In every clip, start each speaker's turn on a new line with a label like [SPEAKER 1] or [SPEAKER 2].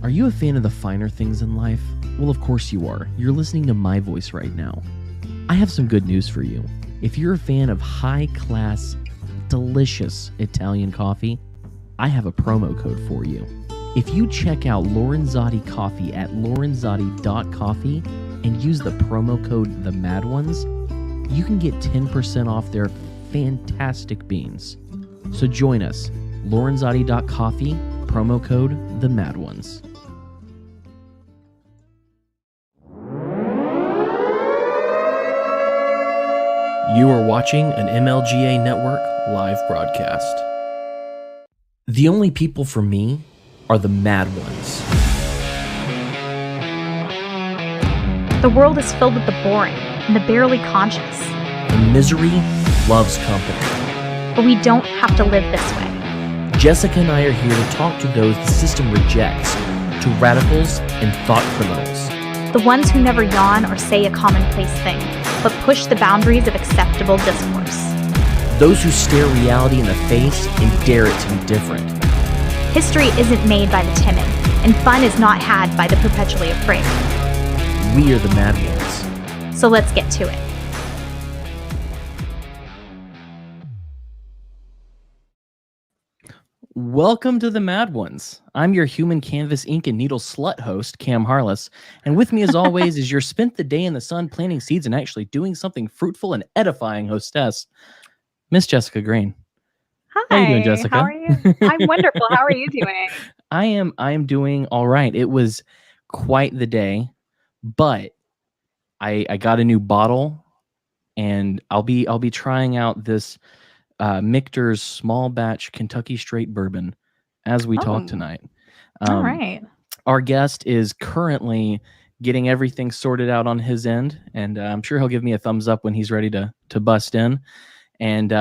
[SPEAKER 1] Are you a fan of the finer things in life? Well, of course you are. You're listening to my voice right now. I have some good news for you. If you're a fan of high-class, delicious Italian coffee, I have a promo code for you. If you check out Lorenzotti Coffee at lorenzotti.coffee and use the promo code The Mad Ones, you can get 10% off their fantastic beans. So join us, lorenzotti.coffee, promo code The Mad Ones. You are watching an MLGA Network live broadcast. The only people for me are the Mad Ones.
[SPEAKER 2] The world is filled with the boring and the barely conscious.
[SPEAKER 1] The misery loves company.
[SPEAKER 2] But we don't have to live this way.
[SPEAKER 1] Jessica and I are here to talk to those the system rejects, to radicals and thought criminals.
[SPEAKER 2] The ones who never yawn or say a commonplace thing, but push the boundaries of acceptable discourse.
[SPEAKER 1] Those who stare reality in the face and dare it to be different.
[SPEAKER 2] History isn't made by the timid, and fun is not had by the perpetually afraid.
[SPEAKER 1] We are the Mad Ones.
[SPEAKER 2] So let's get to it.
[SPEAKER 1] Welcome to the Mad Ones. I'm your human canvas ink and needle slut host, Cam Harless, and with me as always is your spent the day in the sun planting seeds and actually doing something fruitful and edifying hostess, Miss Jessica Green.
[SPEAKER 2] Hi.
[SPEAKER 1] How are you doing, Jessica?
[SPEAKER 2] How are you? I'm wonderful. How are you doing?
[SPEAKER 1] I am doing all right. It was quite the day, but I got a new bottle, and I'll be trying out this Michter's small batch Kentucky straight bourbon as we talk tonight.
[SPEAKER 2] All right.
[SPEAKER 1] Our guest is currently getting everything sorted out on his end, and I'm sure he'll give me a thumbs up when he's ready to bust in, and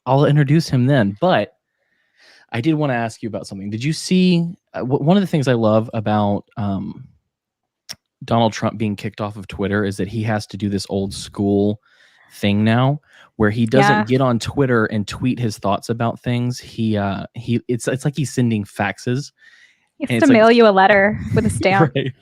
[SPEAKER 1] I'll introduce him then. But I did want to ask you about something. Did you see one of the things I love about Donald Trump being kicked off of Twitter is that he has to do this old school thing now where he doesn't get on Twitter and tweet his thoughts about things. It's like he's sending faxes.
[SPEAKER 2] He has to mail you a letter with a stamp.
[SPEAKER 1] Right.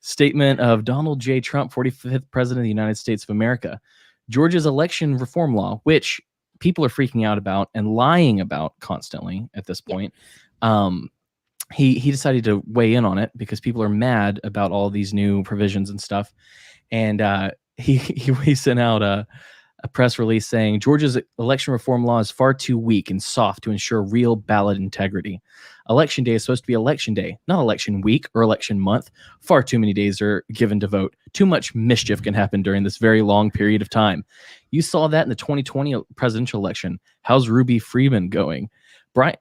[SPEAKER 1] Statement of Donald J. Trump, 45th President of the United States of America. Georgia's election reform law, which people are freaking out about and lying about constantly at this point. He decided to weigh in on it because people are mad about all these new provisions and stuff. And he sent out a press release saying Georgia's election reform law is far too weak and soft to ensure real ballot integrity. Election day is supposed to be election day, not election week or election month. Far too many days are given to vote. Too much mischief can happen during this very long period of time. You saw that in the 2020 presidential election. How's Ruby Freeman going?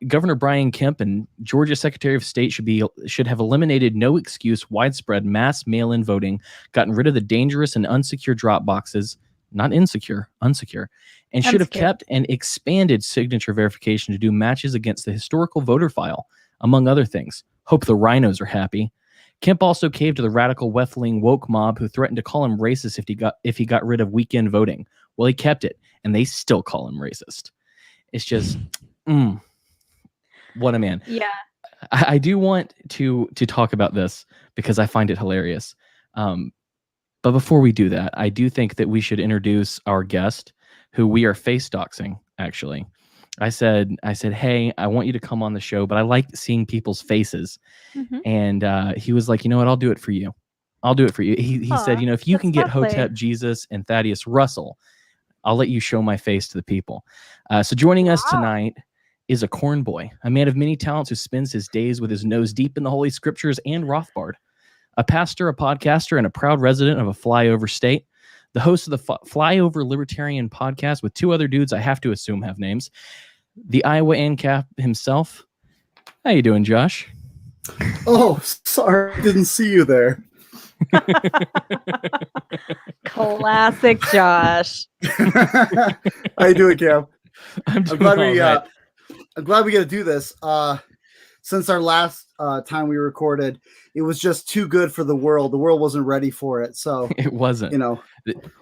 [SPEAKER 1] Governor Brian Kemp and Georgia Secretary of State should have eliminated no excuse widespread mass mail-in voting, gotten rid of the dangerous and unsecure drop boxes, not insecure, unsecure, and should have kept and expanded signature verification to do matches against the historical voter file, among other things. Hope the rhinos are happy. Kemp also caved to the radical left-wing woke mob who threatened to call him racist if he got rid of weekend voting. Well, he kept it, and they still call him racist. It's just... What a man.
[SPEAKER 2] Yeah.
[SPEAKER 1] I do want to talk about this because I find it hilarious. But before we do that, I do think that we should introduce our guest, who we are face doxing, actually. I said, hey, I want you to come on the show, but I like seeing people's faces. Mm-hmm. And he was like, you know what? I'll do it for you. I'll do it for you. He said, if you can get Hotep Jesus and Thaddeus Russell, I'll let you show my face to the people. So joining us tonight is a corn boy, a man of many talents who spends his days with his nose deep in the Holy Scriptures and Rothbard, a pastor, a podcaster, and a proud resident of a flyover state, the host of the Flyover Libertarian Podcast with two other dudes I have to assume have names, the Iowancap himself. How you doing, Josh?
[SPEAKER 3] Oh, sorry, didn't see you there.
[SPEAKER 2] Classic Josh.
[SPEAKER 3] How you doing, Cam? I'm glad we get to do this. Since our last time we recorded, it was just too good for the world. The world wasn't ready for it. So
[SPEAKER 1] it wasn't.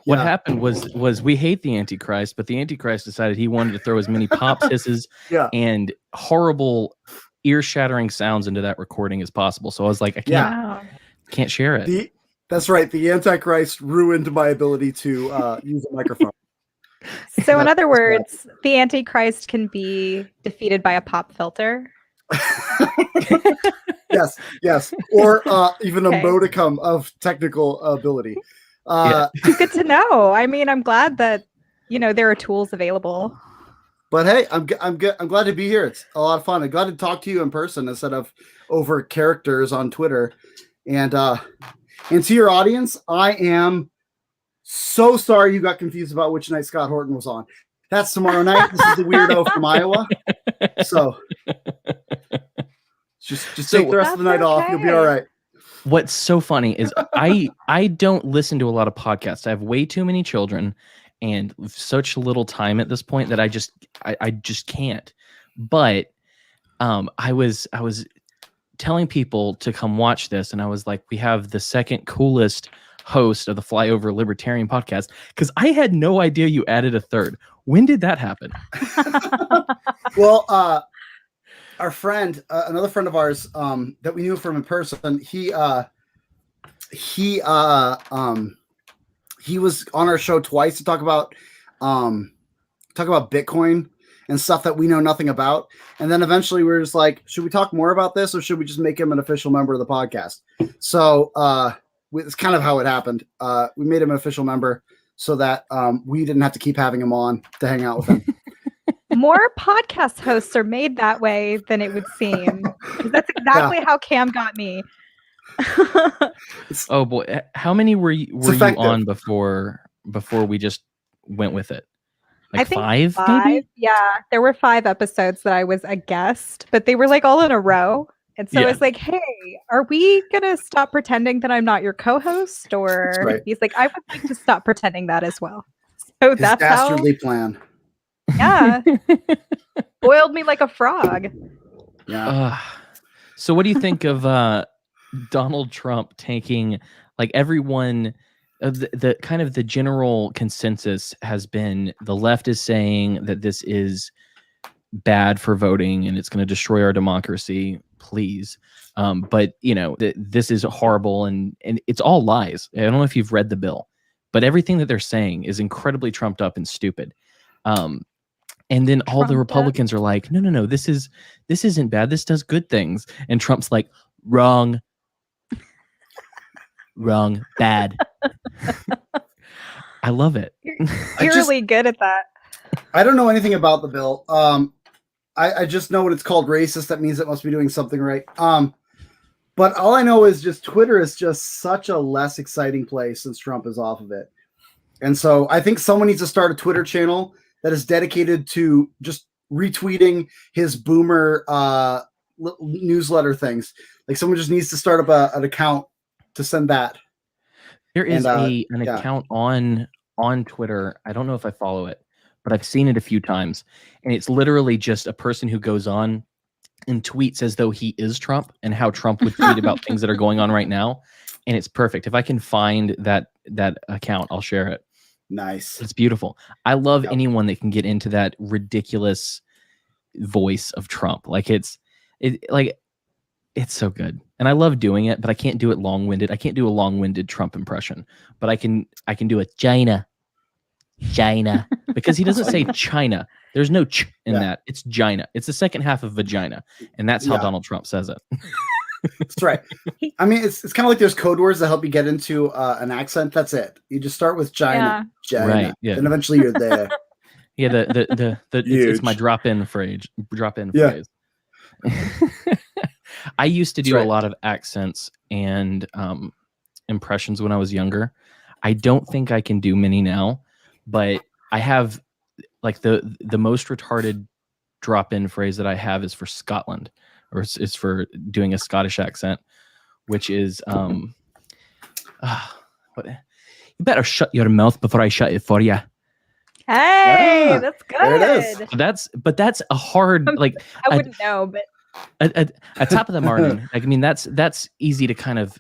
[SPEAKER 1] What happened was we hate the Antichrist, but the Antichrist decided he wanted to throw as many pops, hisses, and horrible ear-shattering sounds into that recording as possible. So I was like, I can't share it.
[SPEAKER 3] That's right. The Antichrist ruined my ability to use a microphone.
[SPEAKER 2] So in other words, the Antichrist can be defeated by a pop filter.
[SPEAKER 3] Yes. Or even a modicum of technical ability.
[SPEAKER 2] Good to know. I mean, I'm glad that, there are tools available.
[SPEAKER 3] But hey, I'm glad to be here. It's a lot of fun. I'm glad to talk to you in person instead of over characters on Twitter. And to your audience, I am so sorry you got confused about which night Scott Horton was on. That's tomorrow night. This is the weirdo from Iowa. So just take the rest of the night off. You'll be all right.
[SPEAKER 1] What's so funny is I don't listen to a lot of podcasts. I have way too many children and such little time at this point that I just can't. But I was telling people to come watch this, and I was like, we have the second coolest host of the Flyover Libertarian Podcast, because I had no idea you added a third. When did that happen?
[SPEAKER 3] Well, our friend, another friend of ours that we knew from in person, he was on our show twice to talk about Bitcoin and stuff that we know nothing about. And then eventually we were just like, should we talk more about this, or should we just make him an official member of the podcast? So it's kind of how it happened. We made him an official member so that we didn't have to keep having him on to hang out with him.
[SPEAKER 2] More podcast hosts are made that way than it would seem. That's exactly how Cam got me.
[SPEAKER 1] Oh boy, how many were you on before we just went with it? Like, I think 5 maybe?
[SPEAKER 2] Yeah, there were 5 episodes that I was a guest, but they were like all in a row. And so I was like, hey, are we gonna stop pretending that I'm not your co-host? Or he's like, I would like to stop pretending that as well. So
[SPEAKER 3] his
[SPEAKER 2] that's
[SPEAKER 3] dastardly plan.
[SPEAKER 2] Yeah. Boiled me like a frog.
[SPEAKER 3] Yeah.
[SPEAKER 1] So what do you think of Donald Trump taking, like, everyone, the kind of the general consensus has been the left is saying that this is bad for voting and it's going to destroy our democracy, please. But this is horrible and it's all lies. I don't know if you've read the bill, but everything that they're saying is incredibly trumped up and stupid. And then all the Republicans are like, no, this isn't bad. This does good things. And Trump's like, wrong, bad. I love it.
[SPEAKER 2] You're really good at that.
[SPEAKER 3] I don't know anything about the bill. I just know when it's called racist, that means it must be doing something right. But all I know is just Twitter is just such a less exciting place since Trump is off of it. And so I think someone needs to start a Twitter channel that is dedicated to just retweeting his boomer newsletter things. Like, someone just needs to start up an account to send that.
[SPEAKER 1] There is an account on Twitter. I don't know if I follow it, but I've seen it a few times. And it's literally just a person who goes on and tweets as though he is Trump and how Trump would tweet about things that are going on right now. And it's perfect. If I can find that account, I'll share it.
[SPEAKER 3] Nice.
[SPEAKER 1] It's beautiful. I love anyone that can get into that ridiculous voice of Trump. Like, it's so good. And I love doing it, but I can't do it long-winded. I can't do a long-winded Trump impression, but I can do a China, because he doesn't say China. There's no ch in that. It's Gina. It's the second half of vagina. And that's how Donald Trump says it.
[SPEAKER 3] That's right. I mean, it's kind of like there's code words that help you get into an accent. That's it. You just start with China,
[SPEAKER 1] right? Yeah,
[SPEAKER 3] and eventually you're there.
[SPEAKER 1] Yeah, it's my drop-in phrase. Phrase. I used to do a lot of accents and impressions when I was younger. I don't think I can do many now, but I have, like, the most retarded drop-in phrase that I have is for Scotland. Or it's for doing a Scottish accent, which is, you better shut your mouth before I shut it for you.
[SPEAKER 2] Hey, that's good.
[SPEAKER 3] There it is.
[SPEAKER 1] But that's a hard, like,
[SPEAKER 2] I wouldn't know, but
[SPEAKER 1] at top of the Martin, like, I mean, that's easy to kind of,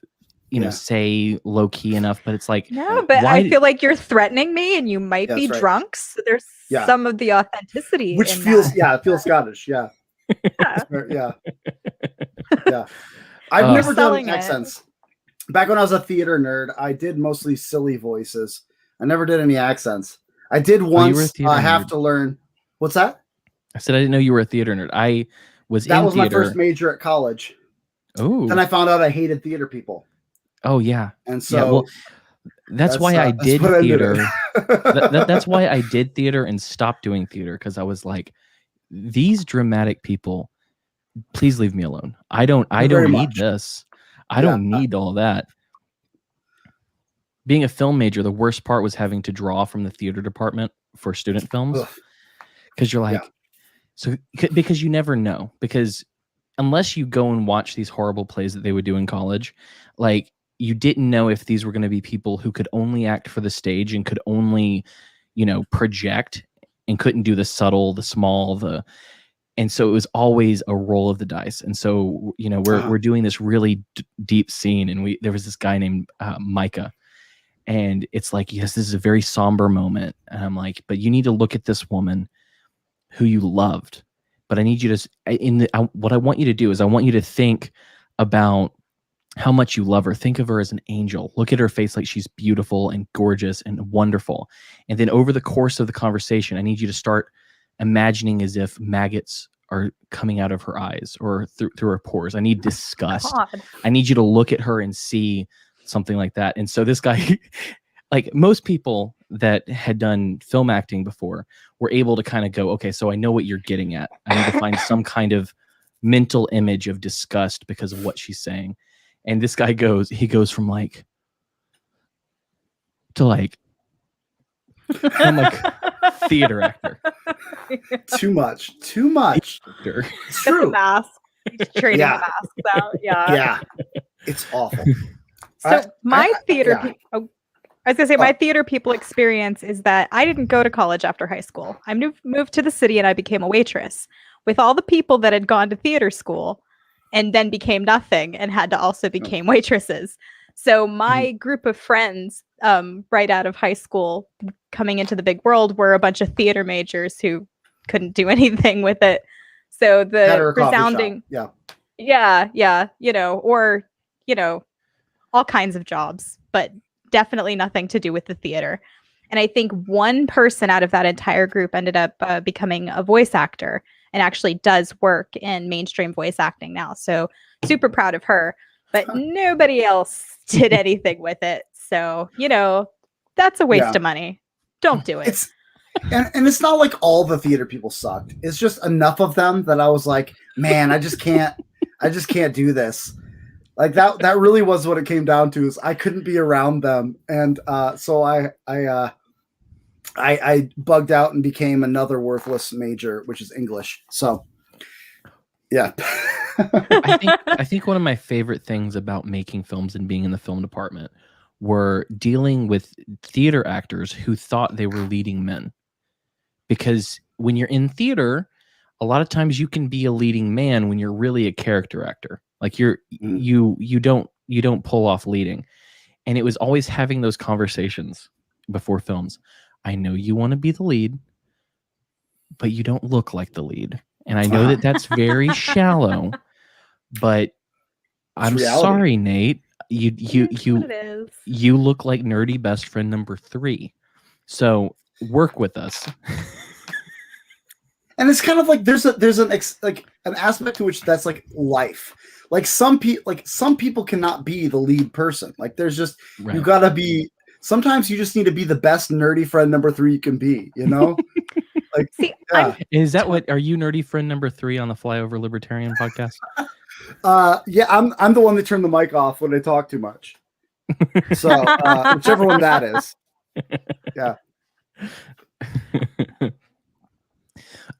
[SPEAKER 1] say low key enough, but it's like,
[SPEAKER 2] no, but I feel like you're threatening me, and you might be drunk. So there's some of the authenticity,
[SPEAKER 3] which
[SPEAKER 2] in
[SPEAKER 3] feels
[SPEAKER 2] that.
[SPEAKER 3] It feels Scottish. Yeah. Yeah. I've never done accents. Back when I was a theater nerd, I did mostly silly voices. I never did any accents. I did once. I have to learn. What's that?
[SPEAKER 1] I said I didn't know you were a theater nerd. That was
[SPEAKER 3] my first major at college.
[SPEAKER 1] Oh.
[SPEAKER 3] Then I found out I hated theater people.
[SPEAKER 1] Oh yeah.
[SPEAKER 3] And so
[SPEAKER 1] that's why I did theater. That's why I did theater and stopped doing theater, because I was like, these dramatic people, please leave me alone. I don't need this. I don't need all that. Being a film major, the worst part was having to draw from the theater department for student films, because you're like, because you never know, because unless you go and watch these horrible plays that they would do in college, like, you didn't know if these were going to be people who could only act for the stage and could only, project and couldn't do the subtle, the small, and so it was always a roll of the dice. And so, we're doing this really deep scene, and there was this guy named Micah, and it's like, yes, this is a very somber moment. And I'm like, but you need to look at this woman who you loved, but I need you to, what I want you to do is I want you to think about how much you love her. Think of her as an angel. Look at her face like she's beautiful and gorgeous and wonderful. And then over the course of the conversation, I need you to start imagining as if maggots are coming out of her eyes or through her pores. I need disgust. God. I need you to look at her and see something like that. And so this guy, like most people that had done film acting before, were able to kind of go, okay, so I know what you're getting at. I need to find some kind of mental image of disgust because of what she's saying. And this guy goes from like to like, I'm like, theater actor.
[SPEAKER 3] Too much. It's true.
[SPEAKER 2] The mask. He's trading the masks out.
[SPEAKER 3] Yeah. It's awful.
[SPEAKER 2] So my theater people experience is that I didn't go to college after high school. I moved to the city and I became a waitress with all the people that had gone to theater school and then became nothing and had to also become waitresses. So my group of friends right out of high school coming into the big world were a bunch of theater majors who couldn't do anything with it. So the resounding, all kinds of jobs, but definitely nothing to do with the theater. And I think one person out of that entire group ended up becoming a voice actor and actually does work in mainstream voice acting now. So super proud of her, but nobody else did anything with it. So, that's a waste of money. Don't do it.
[SPEAKER 3] And it's not like all the theater people sucked. It's just enough of them that I was like, man, I just can't do this. Like that really was what it came down to, is I couldn't be around them. And so I bugged out and became another worthless major, which is English. So yeah.
[SPEAKER 1] I think one of my favorite things about making films and being in the film department were dealing with theater actors who thought they were leading men. Because when you're in theater, a lot of times you can be a leading man when you're really a character actor. Like you don't pull off leading. And it was always having those conversations before films. I know you want to be the lead, but you don't look like the lead. And I know that that's very shallow, but I'm sorry, Nate. You look like nerdy best friend number 3. So work with us.
[SPEAKER 3] And it's kind of like there's an aspect to which that's like life. Like some people cannot be the lead person. Like there's just you gotta be. Sometimes you just need to be the best nerdy friend number 3 you can be. Like,
[SPEAKER 2] see,
[SPEAKER 1] is that what? Are you nerdy friend number 3 on the Flyover Libertarian Podcast?
[SPEAKER 3] Yeah, I'm the one that turned the mic off when I talk too much. So whichever one that is. Yeah.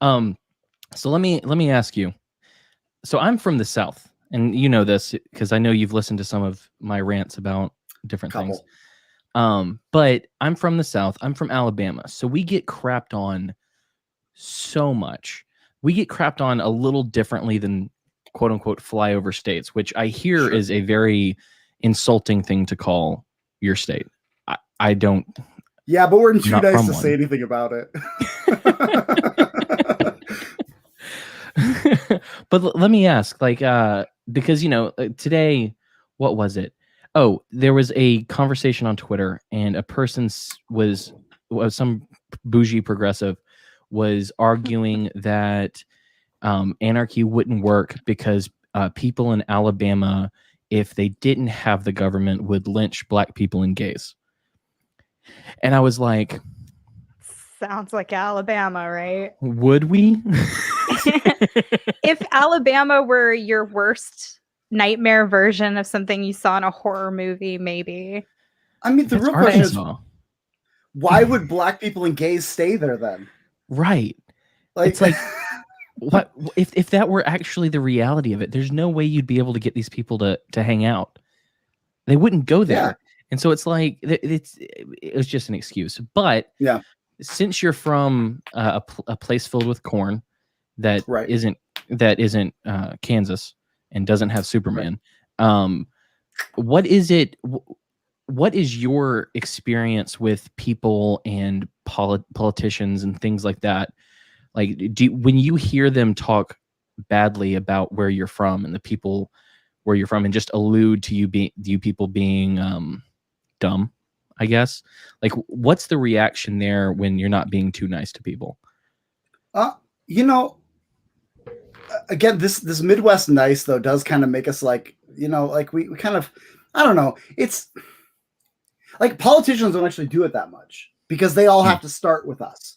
[SPEAKER 1] So let me ask you. So I'm from the South, and you know this because I know you've listened to some of my rants about different things. But I'm from the South. I'm from Alabama. So we get crapped on so much. We get crapped on a little differently than quote unquote flyover states, which I hear is a very insulting thing to call your state. I don't.
[SPEAKER 3] Yeah, but we're too nice to say anything about it.
[SPEAKER 1] But let me ask, like, because today, what was it? Oh, there was a conversation on Twitter, and a person was some bougie progressive was arguing that anarchy wouldn't work because people in Alabama, if they didn't have the government, would lynch black people and gays. And I was like,
[SPEAKER 2] sounds like Alabama, right?
[SPEAKER 1] Would we?
[SPEAKER 2] If Alabama were your worst nightmare version of something you saw in a horror movie, maybe.
[SPEAKER 3] I mean, the real question is, why would black people and gays stay there then?
[SPEAKER 1] Right. It's like, what if that were actually the reality of it? There's no way you'd be able to get these people to hang out. They wouldn't go there. Yeah. And so it's like, it was just an excuse. But
[SPEAKER 3] yeah,
[SPEAKER 1] since you're from a place filled with corn that isn't Kansas and doesn't have Superman, what is it? What is your experience with people and politicians and things like that? Like, when you hear them talk badly about where you're from and the people where you're from, and just allude to you people being dumb, I guess. Like, what's the reaction there when you're not being too nice to people?
[SPEAKER 3] Again, this Midwest nice though does kind of make us like, like we kind of, I don't know. It's like politicians don't actually do it that much because they all have to start with us.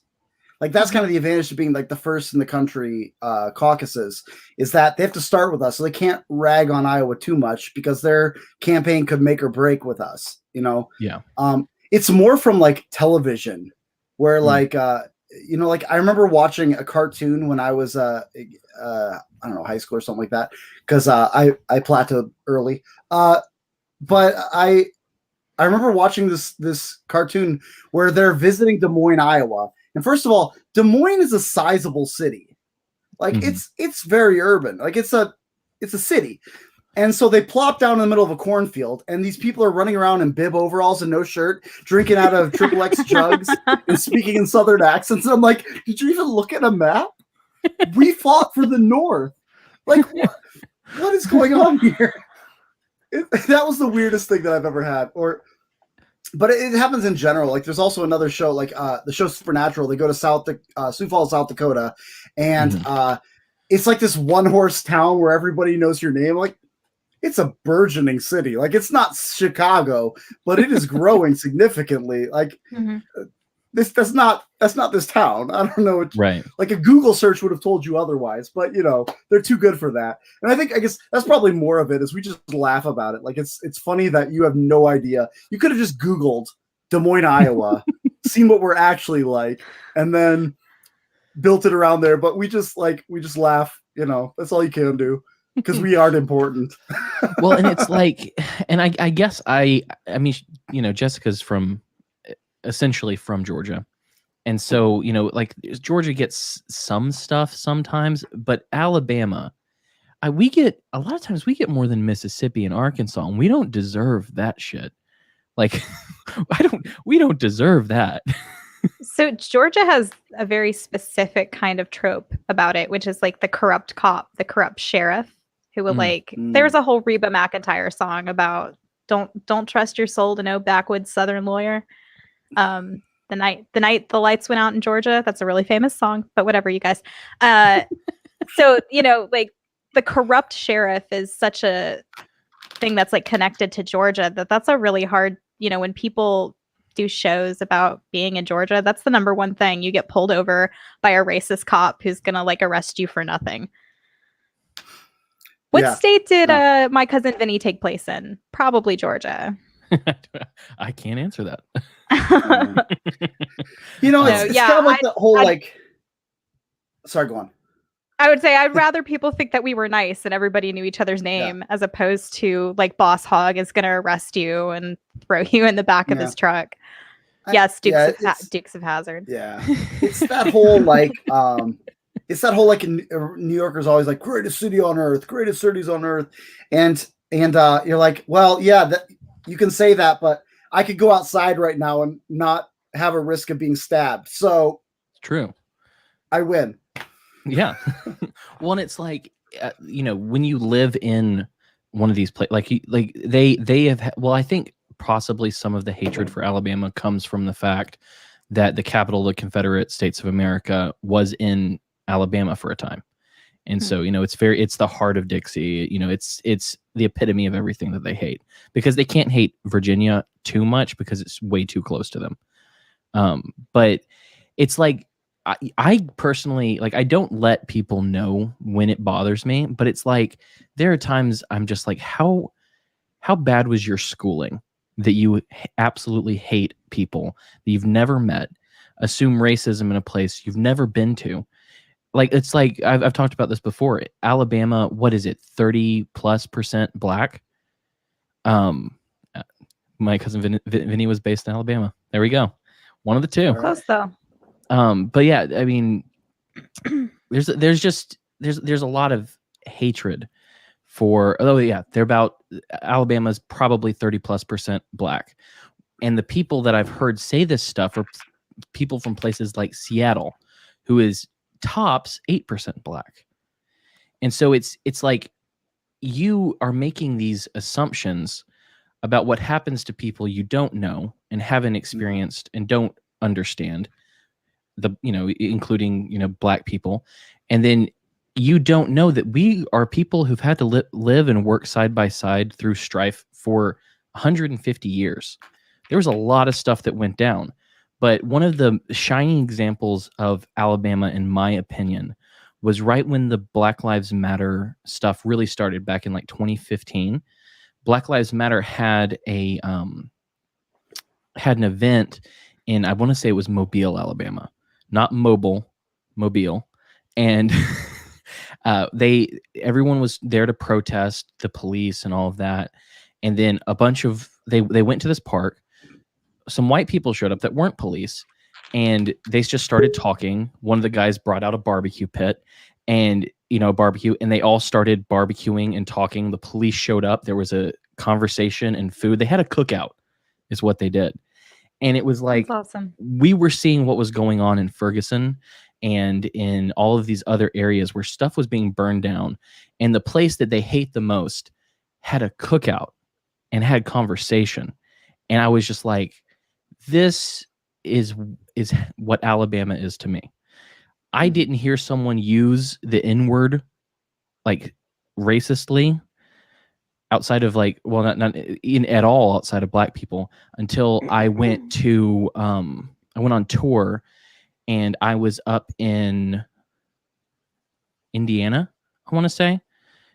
[SPEAKER 3] Like, that's kind of the advantage of being like the first in the country caucuses, is that they have to start with us. So they can't rag on Iowa too much because their campaign could make or break with us,
[SPEAKER 1] Yeah.
[SPEAKER 3] It's more from like television where like, like I remember watching a cartoon when I was, I don't know, high school or something like that. Cause I plateaued early. But I remember watching this cartoon where they're visiting Des Moines, Iowa. And first of all, Des Moines is a sizable city. Like it's very urban. Like it's a city. And so they plop down in the middle of a cornfield, and these people are running around in bib overalls and no shirt, drinking out of XXX jugs and speaking in Southern accents. And I'm like, did you even look at a map? We fought for the North. Like, what is going on here? That was the weirdest thing that I've ever had. But it happens in general. Like, there's also another show, like the show Supernatural. They go to Sioux Falls, South Dakota, and it's like this one-horse town where everybody knows your name. Like, it's a burgeoning city. Like, it's not Chicago, but it is growing significantly. Like, that's not this town. I don't know.
[SPEAKER 1] Right.
[SPEAKER 3] Like, a Google search would have told you otherwise, but they're too good for that. And I guess that's probably more of it, is we just laugh about it. Like, it's funny that you have no idea. You could have just Googled Des Moines, Iowa, seen what we're actually like, and then built it around there. But we just laugh, that's all you can do. Because we aren't important.
[SPEAKER 1] Well, and it's like, and I guess I mean, Jessica's essentially from Georgia. And so, like, Georgia gets some stuff sometimes, but Alabama, a lot of times we get more than Mississippi and Arkansas, and we don't deserve that shit. Like, we don't deserve that.
[SPEAKER 2] So Georgia has a very specific kind of trope about it, which is like the corrupt cop, the corrupt sheriff, who will there's a whole Reba McEntire song about don't trust your soul to no backwoods Southern lawyer. The night the lights went out in Georgia. That's a really famous song, but whatever, you guys. So, like, the corrupt sheriff is such a thing that's like connected to Georgia that's a really hard, when people do shows about being in Georgia, that's the number one thing. You get pulled over by a racist cop who's going to like arrest you for nothing. What state did My Cousin Vinny take place in? Probably Georgia.
[SPEAKER 1] I can't answer that.
[SPEAKER 3] It's kind of like the whole sorry, go on.
[SPEAKER 2] I would say I'd rather people think that we were nice and everybody knew each other's name, as opposed to like Boss Hogg is going to arrest you and throw you in the back of his truck. Dukes of Hazzard.
[SPEAKER 3] Yeah, it's that whole New Yorkers always like greatest city on earth, greatest cities on earth, and you're like, well, yeah, that you can say that, but I could go outside right now and not have a risk of being stabbed. So
[SPEAKER 1] true,
[SPEAKER 3] I win.
[SPEAKER 1] Yeah. Well, and it's like, when you live in one of these places, like they have, well, I think possibly some of the hatred for Alabama comes from the fact that the capital of the Confederate States of America was in Alabama for a time. And so, it's the heart of Dixie. It's the epitome of everything that they hate, because they can't hate Virginia too much because it's way too close to them. But it's like, I personally, like, I don't let people know when it bothers me, but it's like, there are times I'm just like, how bad was your schooling that you absolutely hate people that you've never met, assume racism in a place you've never been to? Like, it's like, I've talked about this before. Alabama, what is it, 30+% black? My cousin Vinny was based in Alabama. There we go. One of the two.
[SPEAKER 2] Close though.
[SPEAKER 1] But yeah, I mean, there's a lot of hatred for. Oh yeah, Alabama's probably 30+% black, and the people that I've heard say this stuff are people from places like Seattle, who is tops 8% black. And so it's like, you are making these assumptions about what happens to people you don't know and haven't experienced and don't understand, including black people. And then you don't know that we are people who've had to live and work side by side through strife for 150 years. There was a lot of stuff that went down. But one of the shining examples of Alabama, in my opinion, was right when the Black Lives Matter stuff really started back in like 2015. Black Lives Matter had an event in, I want to say it was Mobile, Alabama, not Mobile, and everyone was there to protest the police and all of that. And then a bunch of they went to this park. Some white people showed up that weren't police, and they just started talking. One of the guys brought out a barbecue pit and, barbecue, and they all started barbecuing and talking. The police showed up. There was a conversation and food. They had a cookout is what they did. And it was like,
[SPEAKER 2] that's awesome.
[SPEAKER 1] We were seeing what was going on in Ferguson and in all of these other areas where stuff was being burned down. And the place that they hate the most had a cookout and had conversation. And I was just like, this is what Alabama is to me. I didn't hear someone use the N-word like racistly outside of like, well, not in at all outside of black people until I went on tour, and I was up in Indiana, I want to say,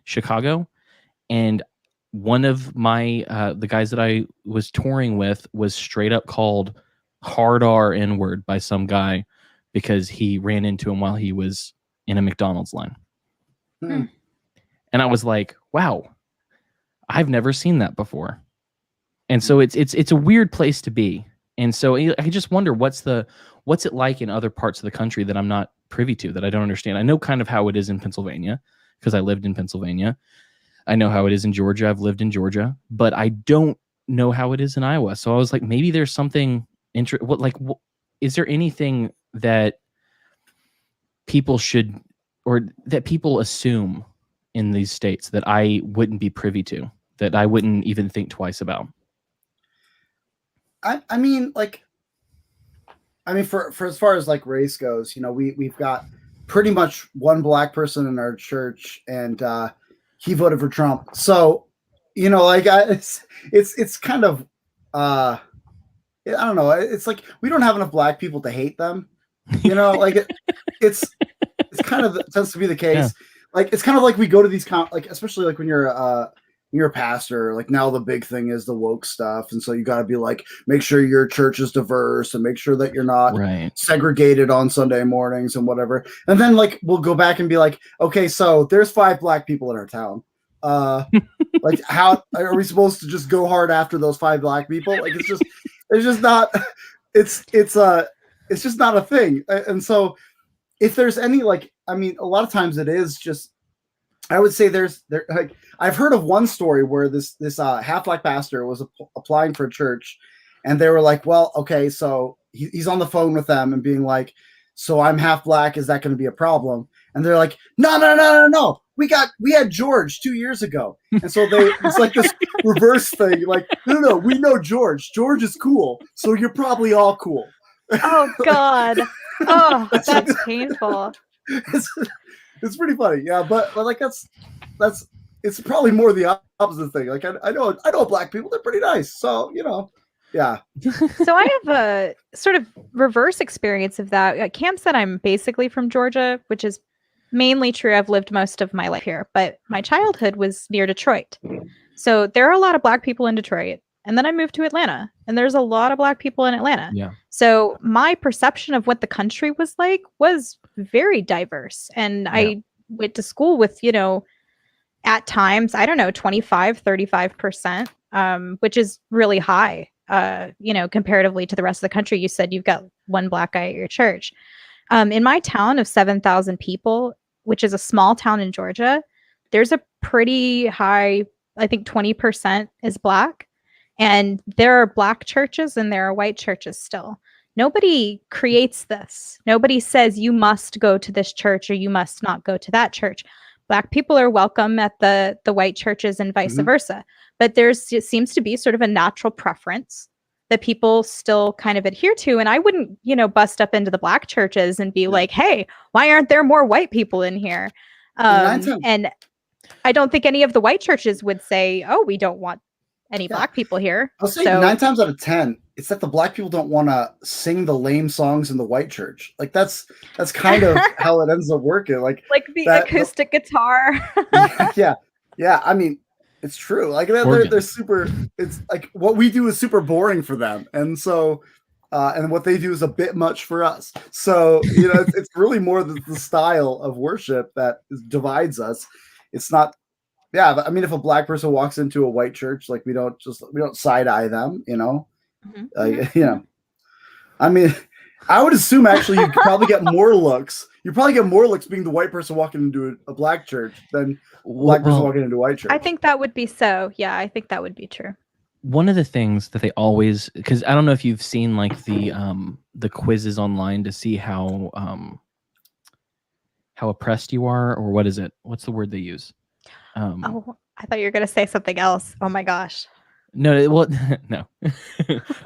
[SPEAKER 1] Chicago, and one of my the guys that I was touring with was straight up called hard R N-word by some guy because he ran into him while he was in a McDonald's line. And I was like, wow, I've never seen that before. And so it's a weird place to be. And so I just wonder what's it like in other parts of the country that I'm not privy to, that I don't understand. I know kind of how it is in Pennsylvania because I lived in Pennsylvania. I know how it is in Georgia. I've lived in Georgia, but I don't know how it is in Iowa. So I was like, maybe there's something is there anything that people should, or that people assume in these states that I wouldn't be privy to, that I wouldn't even think twice about?
[SPEAKER 3] I mean, for as far as like race goes, we've got pretty much one black person in our church, and he voted for Trump. So, it's kind of, I don't know. It's like we don't have enough black people to hate them. It's kind of tends to be the case. Yeah. Like it's kind of like we go to these especially like when you're a pastor. Like now the big thing is the woke stuff, and so you got to be like, make sure your church is diverse and make sure that you're not segregated on Sunday mornings and whatever. And then like we'll go back and be like, okay, so there's 5 black people in our town. Like how are we supposed to just go hard after those 5 black people? Like it's just not it's just not a thing. And so if there's any a lot of times it is just, I would say I've heard of one story where this half black pastor was applying for a church, and they were like, well, okay, so he's on the phone with them and being like, so I'm half black, is that going to be a problem? And they're like, no, we had George 2 years ago. And so it's like this reverse thing. Like, no, we know George. George is cool. So you're probably all cool.
[SPEAKER 2] Oh God. Oh, that's painful.
[SPEAKER 3] It's pretty funny. Yeah. But like, it's probably more the opposite thing. Like I know black people, they're pretty nice. So, yeah.
[SPEAKER 2] So I have a sort of reverse experience of that. Cam said I'm basically from Georgia, which is mainly true. I've lived most of my life here, but my childhood was near Detroit. So there are a lot of black people in Detroit. And then I moved to Atlanta, and there's a lot of black people in Atlanta.
[SPEAKER 1] Yeah.
[SPEAKER 2] So my perception of what the country was like was very diverse. And I went to school with, at times, I don't know, 25, 35%, which is really high, comparatively to the rest of the country. You said you've got one black guy at your church. In my town of 7,000 people, which is a small town in Georgia, there's a pretty high, I think 20% is black. And there are black churches and there are white churches still. Nobody creates this. Nobody says you must go to this church or you must not go to that church. Black people are welcome at the white churches and vice versa. But it seems to be sort of a natural preference that people still kind of adhere to. And I wouldn't, bust up into the black churches and be like, hey, why aren't there more white people in here? And I don't think any of the white churches would say, oh, we don't want any black people here.
[SPEAKER 3] I'll say 9 times out of 10, it's that the black people don't want to sing the lame songs in the white church. Like that's kind of how it ends up working. Like
[SPEAKER 2] the acoustic guitar.
[SPEAKER 3] yeah. I mean, it's true. Like they're super. It's like what we do is super boring for them, and so and what they do is a bit much for us. So it's really more the style of worship that divides us. It's not. Yeah, but I mean, if a black person walks into a white church, like we don't side eye them, I mean, I would assume actually you probably get more looks. You probably get more looks being the white person walking into a black church than black person walking into a white church.
[SPEAKER 2] I think that would be so. Yeah, I think that would be true.
[SPEAKER 1] One of the things that they always, because I don't know if you've seen like the quizzes online to see how oppressed you are, or what is it? What's the word they use?
[SPEAKER 2] I thought you were going to say something else. Oh my gosh.
[SPEAKER 1] No, well, no.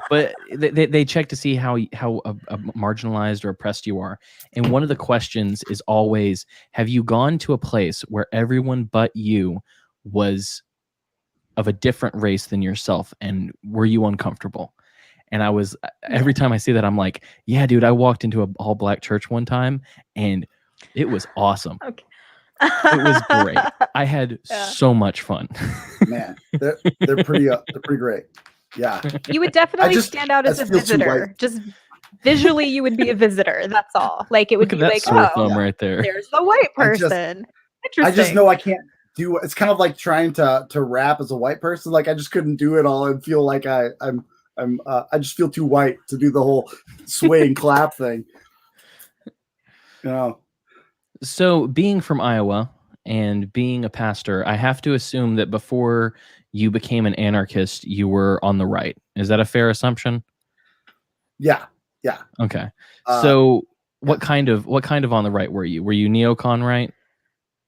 [SPEAKER 1] But they check to see how marginalized or oppressed you are. And one of the questions is always, have you gone to a place where everyone but you was of a different race than yourself, and were you uncomfortable? And I was, every time I see that, I'm like, yeah, dude, I walked into an all black church one time and it was awesome.
[SPEAKER 2] Okay.
[SPEAKER 1] It was great. I had so much fun.
[SPEAKER 3] Man, they're pretty great. Yeah.
[SPEAKER 2] You would definitely stand out as a visitor. Just visually, you would be a visitor. That's all. Like it would be like,
[SPEAKER 1] right there.
[SPEAKER 2] There's the white person. Interesting.
[SPEAKER 3] I just know I can't do. It's kind of like trying to rap as a white person. Like I just couldn't do it all and feel like I just feel too white to do the whole sway and clap thing.
[SPEAKER 1] So being from Iowa and being a pastor, I have to assume that before you became an anarchist, you were on the right. Is that a fair assumption?
[SPEAKER 3] Yeah.
[SPEAKER 1] Okay. So what kind of on the right were you? Were you neocon right?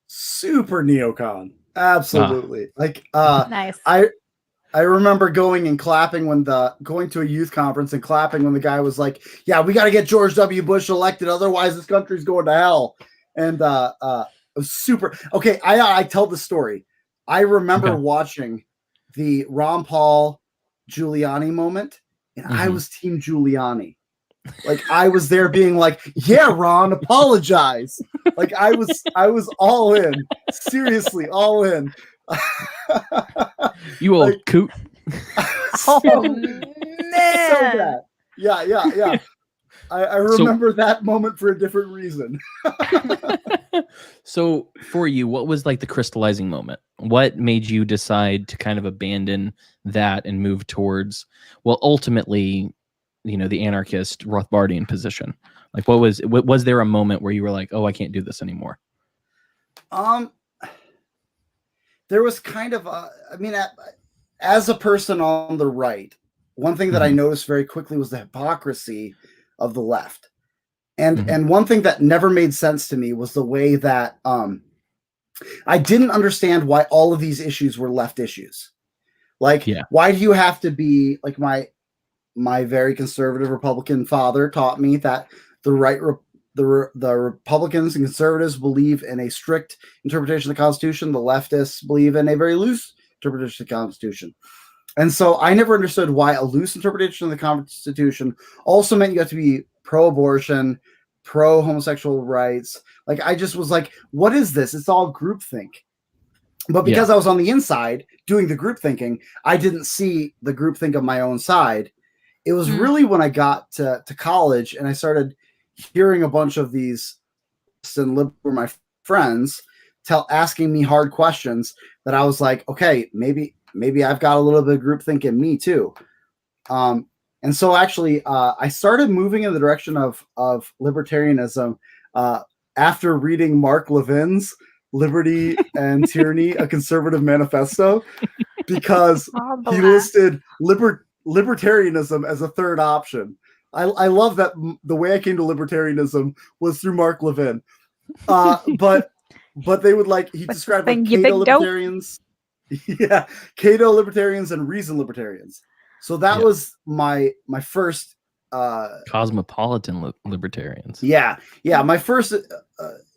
[SPEAKER 3] Super neocon. Absolutely.
[SPEAKER 2] Nice.
[SPEAKER 3] I remember going and clapping going to a youth conference and clapping when the guy was like, yeah, we got to get George W. Bush elected. Otherwise this country's going to hell. And it was super. Okay, I tell the story. I remember watching the Ron Paul Giuliani moment, and I was Team Giuliani. Like I was there being like, yeah, Ron, apologize. Like I was all in. Seriously, all in.
[SPEAKER 1] You old coot.
[SPEAKER 2] Oh man.
[SPEAKER 3] So bad. Yeah. I remember that moment for a different reason.
[SPEAKER 1] So for you, what was like the crystallizing moment? What made you decide to kind of abandon that and move towards, well, ultimately, the anarchist Rothbardian position? Like was there a moment where you were like, oh, I can't do this anymore?
[SPEAKER 3] There was kind of as a person on the right, one thing that I noticed very quickly was the hypocrisy of the left. And one thing that never made sense to me was the way that I didn't understand why all of these issues were left issues. Like, why do you have to be like my very conservative Republican father taught me that the Republicans and conservatives believe in a strict interpretation of the Constitution. The leftists believe in a very loose interpretation of the Constitution. And so I never understood why a loose interpretation of the Constitution also meant you have to be pro-abortion, pro-homosexual rights. Like, I just was like, what is this? It's all groupthink. But because I was on the inside doing the group thinking, I didn't see the group think of my own side. It was really when I got to college and I started hearing a bunch of these and were my friends asking me hard questions that I was like, okay, maybe I've got a little bit of group think in me too. And so actually I started moving in the direction of libertarianism after reading Mark Levin's Liberty and Tyranny, a Conservative Manifesto, because he listed libertarianism as a third option. I love that the way I came to libertarianism was through Mark Levin. But they would he described like Cato libertarians. Yeah, Cato libertarians and reason libertarians. So that was my first
[SPEAKER 1] cosmopolitan libertarians.
[SPEAKER 3] Yeah, my first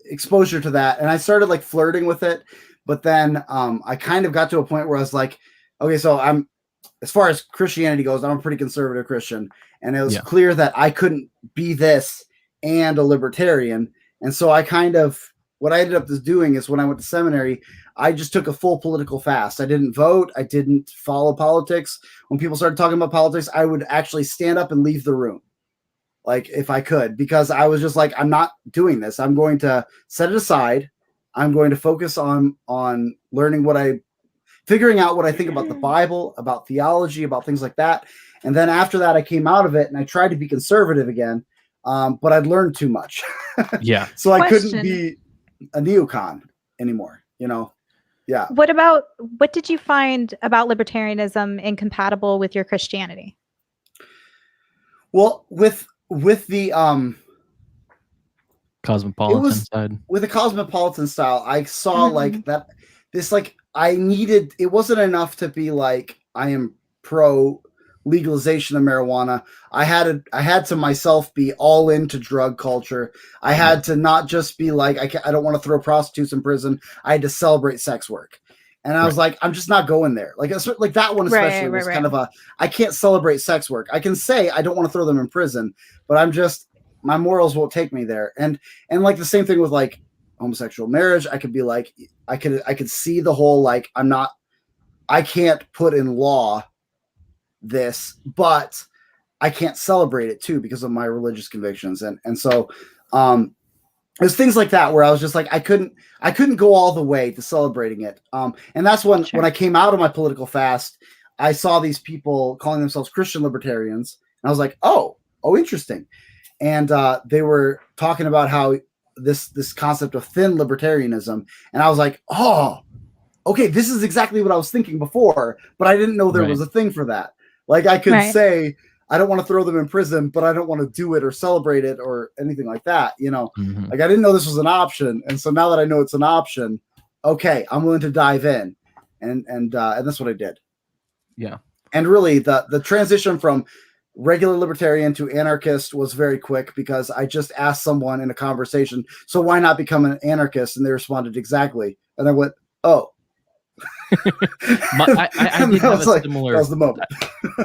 [SPEAKER 3] exposure to that, and I started like flirting with it, but then I kind of got to a point where I was like, okay, so as far as Christianity goes, I'm a pretty conservative Christian, and it was clear that I couldn't be this and a libertarian. And so what I ended up doing is when I went to seminary, I just took a full political fast. I didn't vote. I didn't follow politics. When people started talking about politics, I would actually stand up and leave the room, like if I could, because I was just like, I'm not doing this. I'm going to set it aside. I'm going to focus on figuring out what I think about the Bible, about theology, about things like that. And then after that, I came out of it and I tried to be conservative again, but I'd learned too much. So I couldn't be a neocon anymore, Yeah.
[SPEAKER 2] What did you find about libertarianism incompatible with your Christianity?
[SPEAKER 3] Well, with the
[SPEAKER 1] cosmopolitan side,
[SPEAKER 3] with the cosmopolitan style, I saw like that this it wasn't enough to be like I am pro legalization of marijuana. I had to myself be all into drug culture. I had to not just be like I don't want to throw prostitutes in prison. I had to celebrate sex work. And I was like, I'm just not going there. Like that one especially was kind of I can't celebrate sex work. I can say I don't want to throw them in prison, but my morals won't take me there. And like the same thing with like homosexual marriage. I could be like, I could see the whole, like, I can't put in law this, but I can't celebrate it too because of my religious convictions. And so, there's things like that where I was just like, I couldn't go all the way to celebrating it. And that's when I came out of my political fast, I saw these people calling themselves Christian libertarians. And I was like, oh, interesting. And they were talking about how this concept of thin libertarianism. And I was like, oh, okay, this is exactly what I was thinking before, but I didn't know there was a thing for that. Like I could say, I don't want to throw them in prison, but I don't want to do it or celebrate it or anything like that. Like I didn't know this was an option. And so now that I know it's an option, okay, I'm willing to dive in. And that's what I did.
[SPEAKER 1] Yeah.
[SPEAKER 3] And really the transition from regular libertarian to anarchist was very quick because I just asked someone in a conversation, so why not become an anarchist? And they responded exactly. And I went, oh.
[SPEAKER 1] I did have a similar,
[SPEAKER 3] that was the moment.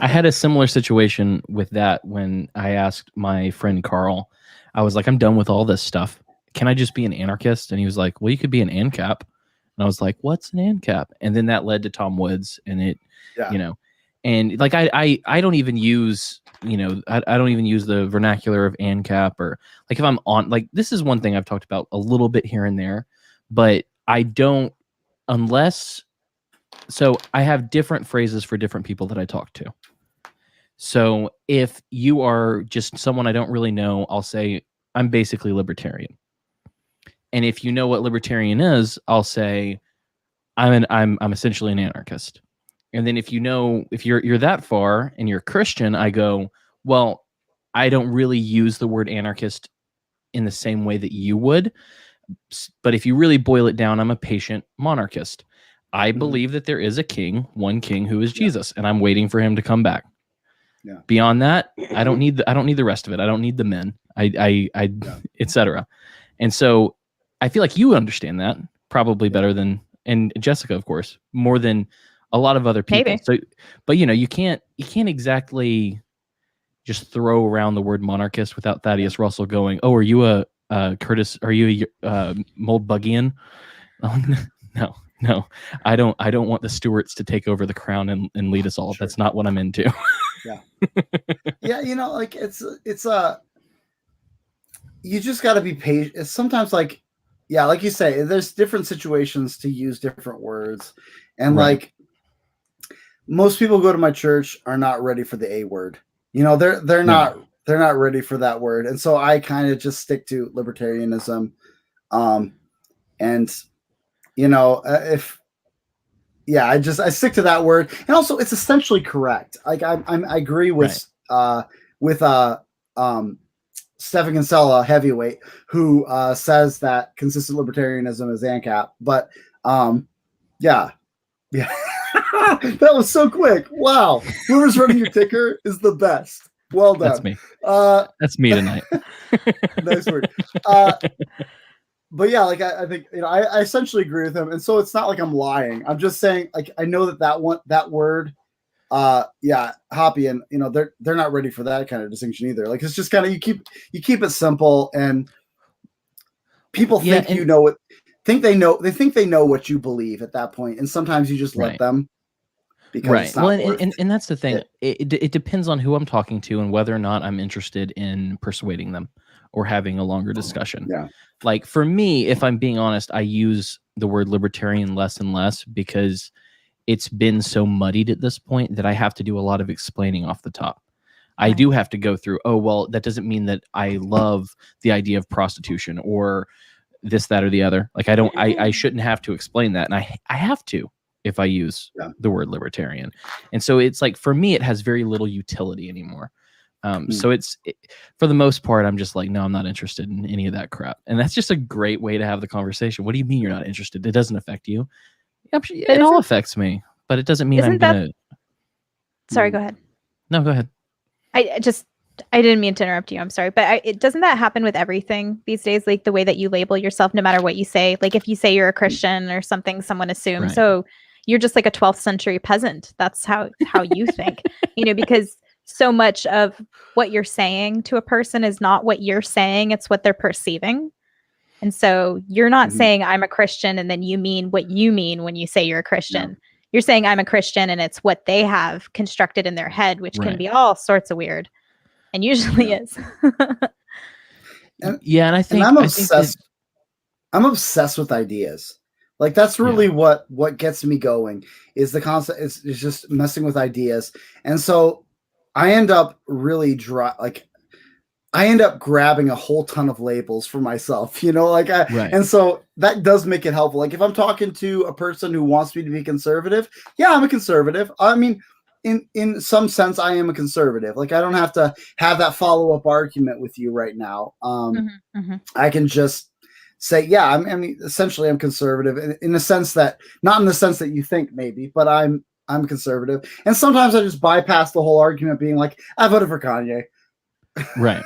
[SPEAKER 1] I had a similar situation with that when I asked my friend Carl. I was like, I'm done with all this stuff. Can I just be an anarchist? And he was like, well, you could be an ANCAP. And I was like, what's an ANCAP? And then that led to Tom Woods, and and like I don't even use I don't even use the vernacular of ANCAP, or like if I'm on, like, this is one thing I've talked about a little bit here and there, but I don't, so I have different phrases for different people that I talk to. So if you are just someone I don't really know, I'll say I'm basically libertarian. And if you know what libertarian is, I'll say I'm essentially an anarchist. And then if you're that far and you're Christian, I go, well, I don't really use the word anarchist in the same way that you would. But if you really boil it down, I'm a patient monarchist. I
[SPEAKER 3] Mm-hmm.
[SPEAKER 1] believe that there is a king, one king who is Jesus, and I'm waiting for him to come back.
[SPEAKER 3] Yeah.
[SPEAKER 1] Beyond that, I don't need the rest of it. I don't need the men, etc. And so I feel like you understand that probably better than, and Jessica, of course, more than a lot of other people.
[SPEAKER 2] Maybe.
[SPEAKER 1] So, but you can't exactly just throw around the word monarchist without Thaddeus Russell going, "Oh, are you a Curtis? Are you a Moldbugian?" No, I don't want the Stuarts to take over the crown and lead us all. Sure. That's not what I'm into.
[SPEAKER 3] Yeah. Yeah. Like it's you just got to be patient. It's sometimes like you say, there's different situations to use different words. And like most people who go to my church are not ready for the A word. They're not ready for that word. And so I kind of just stick to libertarianism. I stick to that word. And also it's essentially correct. Like I agree with Stephen Kinsella, heavyweight, who says that consistent libertarianism is ANCAP. But yeah. That was so quick. Wow. Whoever's running your ticker is the best. Well done.
[SPEAKER 1] That's me. That's me tonight.
[SPEAKER 3] Nice word. But yeah, like I think I essentially agree with him, and so it's not like I'm lying. I'm just saying, like, I know that word, hoppy, and they're not ready for that kind of distinction either. Like it's just kind of you keep it simple, and people think they think they know what you believe at that point, and sometimes you just let them. Because
[SPEAKER 1] well, and that's the thing. It depends on who I'm talking to and whether or not I'm interested in persuading them or having a longer discussion.
[SPEAKER 3] Yeah.
[SPEAKER 1] Like for me, if I'm being honest, I use the word libertarian less and less because it's been so muddied at this point that I have to do a lot of explaining off the top. I do have to go through, oh, well, that doesn't mean that I love the idea of prostitution or this, that, or the other. Like I shouldn't have to explain that. And I have to if I use the word libertarian. And so it's like, for me, it has very little utility anymore. So for the most part, I'm just like, no, I'm not interested in any of that crap. And that's just a great way to have the conversation. What do you mean you're not interested? It doesn't affect you. It all affects me, but it doesn't mean I'm going to.
[SPEAKER 2] Sorry, go ahead.
[SPEAKER 1] No, go ahead.
[SPEAKER 2] I didn't mean to interrupt you. I'm sorry. But doesn't that happen with everything these days? Like the way that you label yourself, no matter what you say, like if you say you're a Christian or something, someone assumes. Right. So you're just like a 12th century peasant. That's how you think, because so much of what you're saying to a person is not what you're saying. It's what they're perceiving. And so you're not saying I'm a Christian and then you mean what you mean when you say you're a Christian. No. You're saying I'm a Christian and it's what they have constructed in their head, which can be all sorts of weird and usually is.
[SPEAKER 3] And
[SPEAKER 1] I think
[SPEAKER 3] I'm obsessed. I'm obsessed with ideas. Like that's really what gets me going is the concept is just messing with ideas. And so I end up really I end up grabbing a whole ton of labels for myself, and so that does make it helpful. Like if I'm talking to a person who wants me to be conservative, I'm a conservative. I mean, in some sense, I am a conservative. Like I don't have to have that follow-up argument with you right now. I can just say, essentially I'm conservative in the sense that, not in the sense that you think maybe, but I'm conservative. And sometimes I just bypass the whole argument being like, I voted for Kanye.
[SPEAKER 1] Right.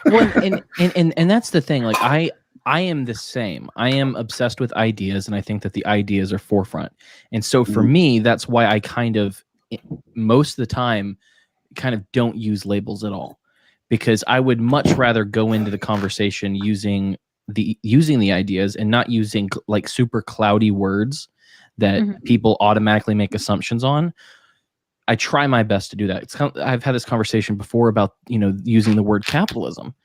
[SPEAKER 1] Well, and that's the thing. Like I am the same. I am obsessed with ideas, and I think that the ideas are forefront. And so for me, that's why I kind of most of the time kind of don't use labels at all, because I would much rather go into the conversation using the ideas and not using like super cloudy words that people automatically make assumptions on. I try my best to do that. I've had this conversation before about, using the word capitalism.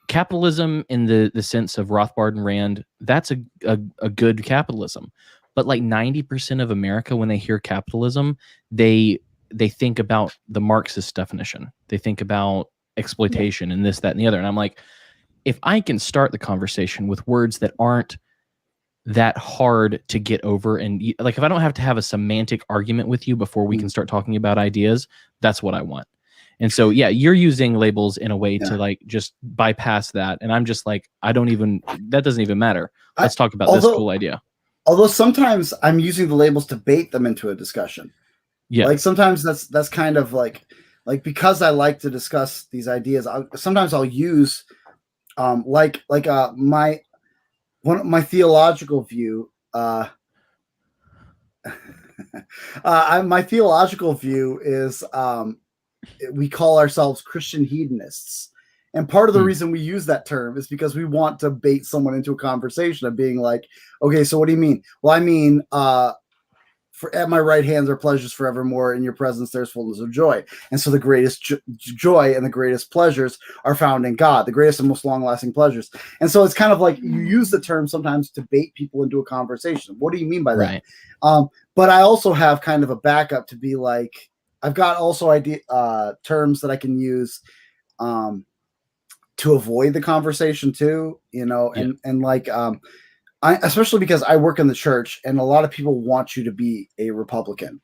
[SPEAKER 1] Capitalism in the sense of Rothbard and Rand, that's a good capitalism. But like 90% of America, when they hear capitalism, they think about the Marxist definition. They think about exploitation and this, that, and the other. And I'm like, if I can start the conversation with words that aren't that hard to get over, and like if I don't have to have a semantic argument with you before we can start talking about ideas, that's what I want. And so, yeah, you're using labels in a way to like just bypass that. And I'm just like, that doesn't even matter. Let's talk about this cool idea.
[SPEAKER 3] Although sometimes I'm using the labels to bait them into a discussion.
[SPEAKER 1] Yeah.
[SPEAKER 3] Like sometimes that's kind of like because I like to discuss these ideas, sometimes I'll use my theological view. My theological view is we call ourselves Christian hedonists. And part of the reason we use that term is because we want to bait someone into a conversation of being like, okay, so what do you mean? Well, I mean, at my right hand are pleasures forevermore. In your presence, there's fullness of joy. And so the greatest joy and the greatest pleasures are found in God, the greatest and most long-lasting pleasures. And so it's kind of like you use the term sometimes to bait people into a conversation. What do you mean by that? Right. But I also have kind of a backup to be like, I've got also terms that I can use to avoid the conversation too, and like especially because I work in the church and a lot of people want you to be a Republican,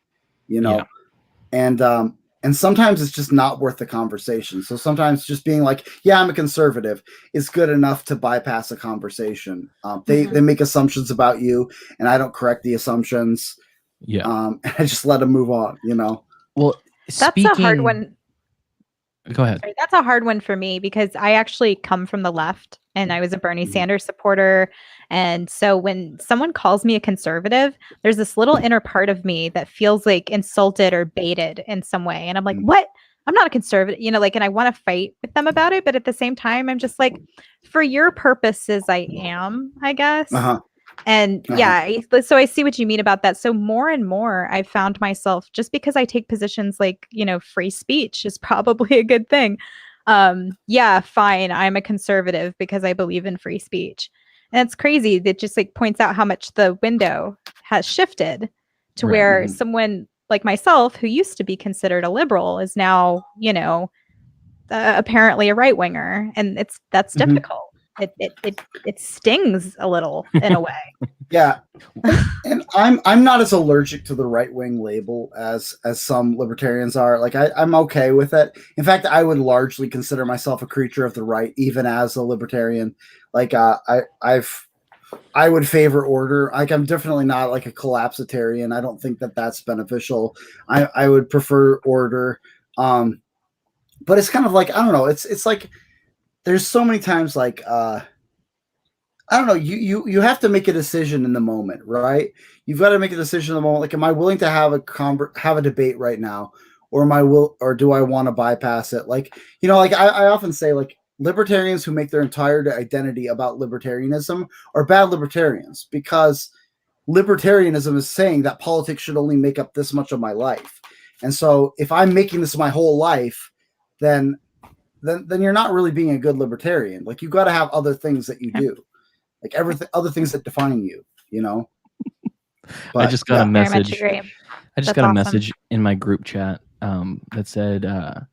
[SPEAKER 3] and sometimes it's just not worth the conversation. So sometimes just being like, yeah, I'm a conservative is good enough to bypass a conversation. They make assumptions about you and I don't correct the assumptions. I just let them move on,
[SPEAKER 1] Well,
[SPEAKER 2] that's a hard one.
[SPEAKER 1] Go ahead.
[SPEAKER 2] Sorry, that's a hard one for me because I actually come from the left and I was a Bernie Sanders supporter. And so when someone calls me a conservative, there's this little inner part of me that feels like insulted or baited in some way. And I'm like, what? I'm not a conservative, and I want to fight with them about it. But at the same time, I'm just like, for your purposes, I am, I guess. And so I see what you mean about that. So more and more I've found myself, just because I take positions like, free speech is probably a good thing. Fine. I'm a conservative because I believe in free speech. And it's crazy. That just like points out how much the window has shifted to where someone like myself, who used to be considered a liberal, is now, apparently a right winger. And that's difficult. It stings a little in a way.
[SPEAKER 3] Yeah. And I'm not as allergic to the right wing label as some libertarians are. Like I'm okay with it. In fact, I would largely consider myself a creature of the right, even as a libertarian. Like I would favor order. Like I'm definitely not like a collapsitarian. I don't think that that's beneficial. I would prefer order. But it's kind of like, I don't know. It's like, there's so many times like I don't know, you have to make a decision in the moment, right? You've got to make a decision in the moment. Like, am I willing to have a debate right now, or do I want to bypass it? Like, like I often say, like, libertarians who make their entire identity about libertarianism are bad libertarians, because libertarianism is saying that politics should only make up this much of my life. And so if I'm making this my whole life, then you're not really being a good libertarian. Like, you've got to have other things that you do, like other things that define you, But,
[SPEAKER 1] I just got a message. Message in my group chat that said,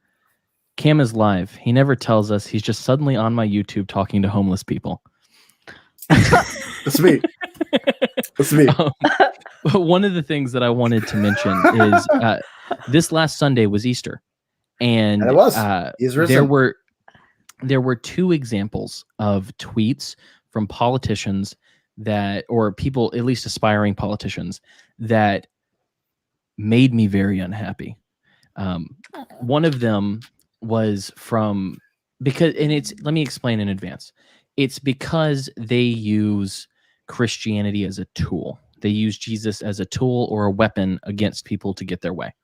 [SPEAKER 1] Cam is live. He never tells us. He's just suddenly on my YouTube talking to homeless people.
[SPEAKER 3] That's me. That's me.
[SPEAKER 1] But one of the things that I wanted to mention is this last Sunday was Easter. And
[SPEAKER 3] it was.
[SPEAKER 1] There were two examples of tweets from politicians or people, at least aspiring politicians, that made me very unhappy. One of them was let me explain in advance. It's because they use Christianity as a tool. They use Jesus as a tool or a weapon against people to get their way.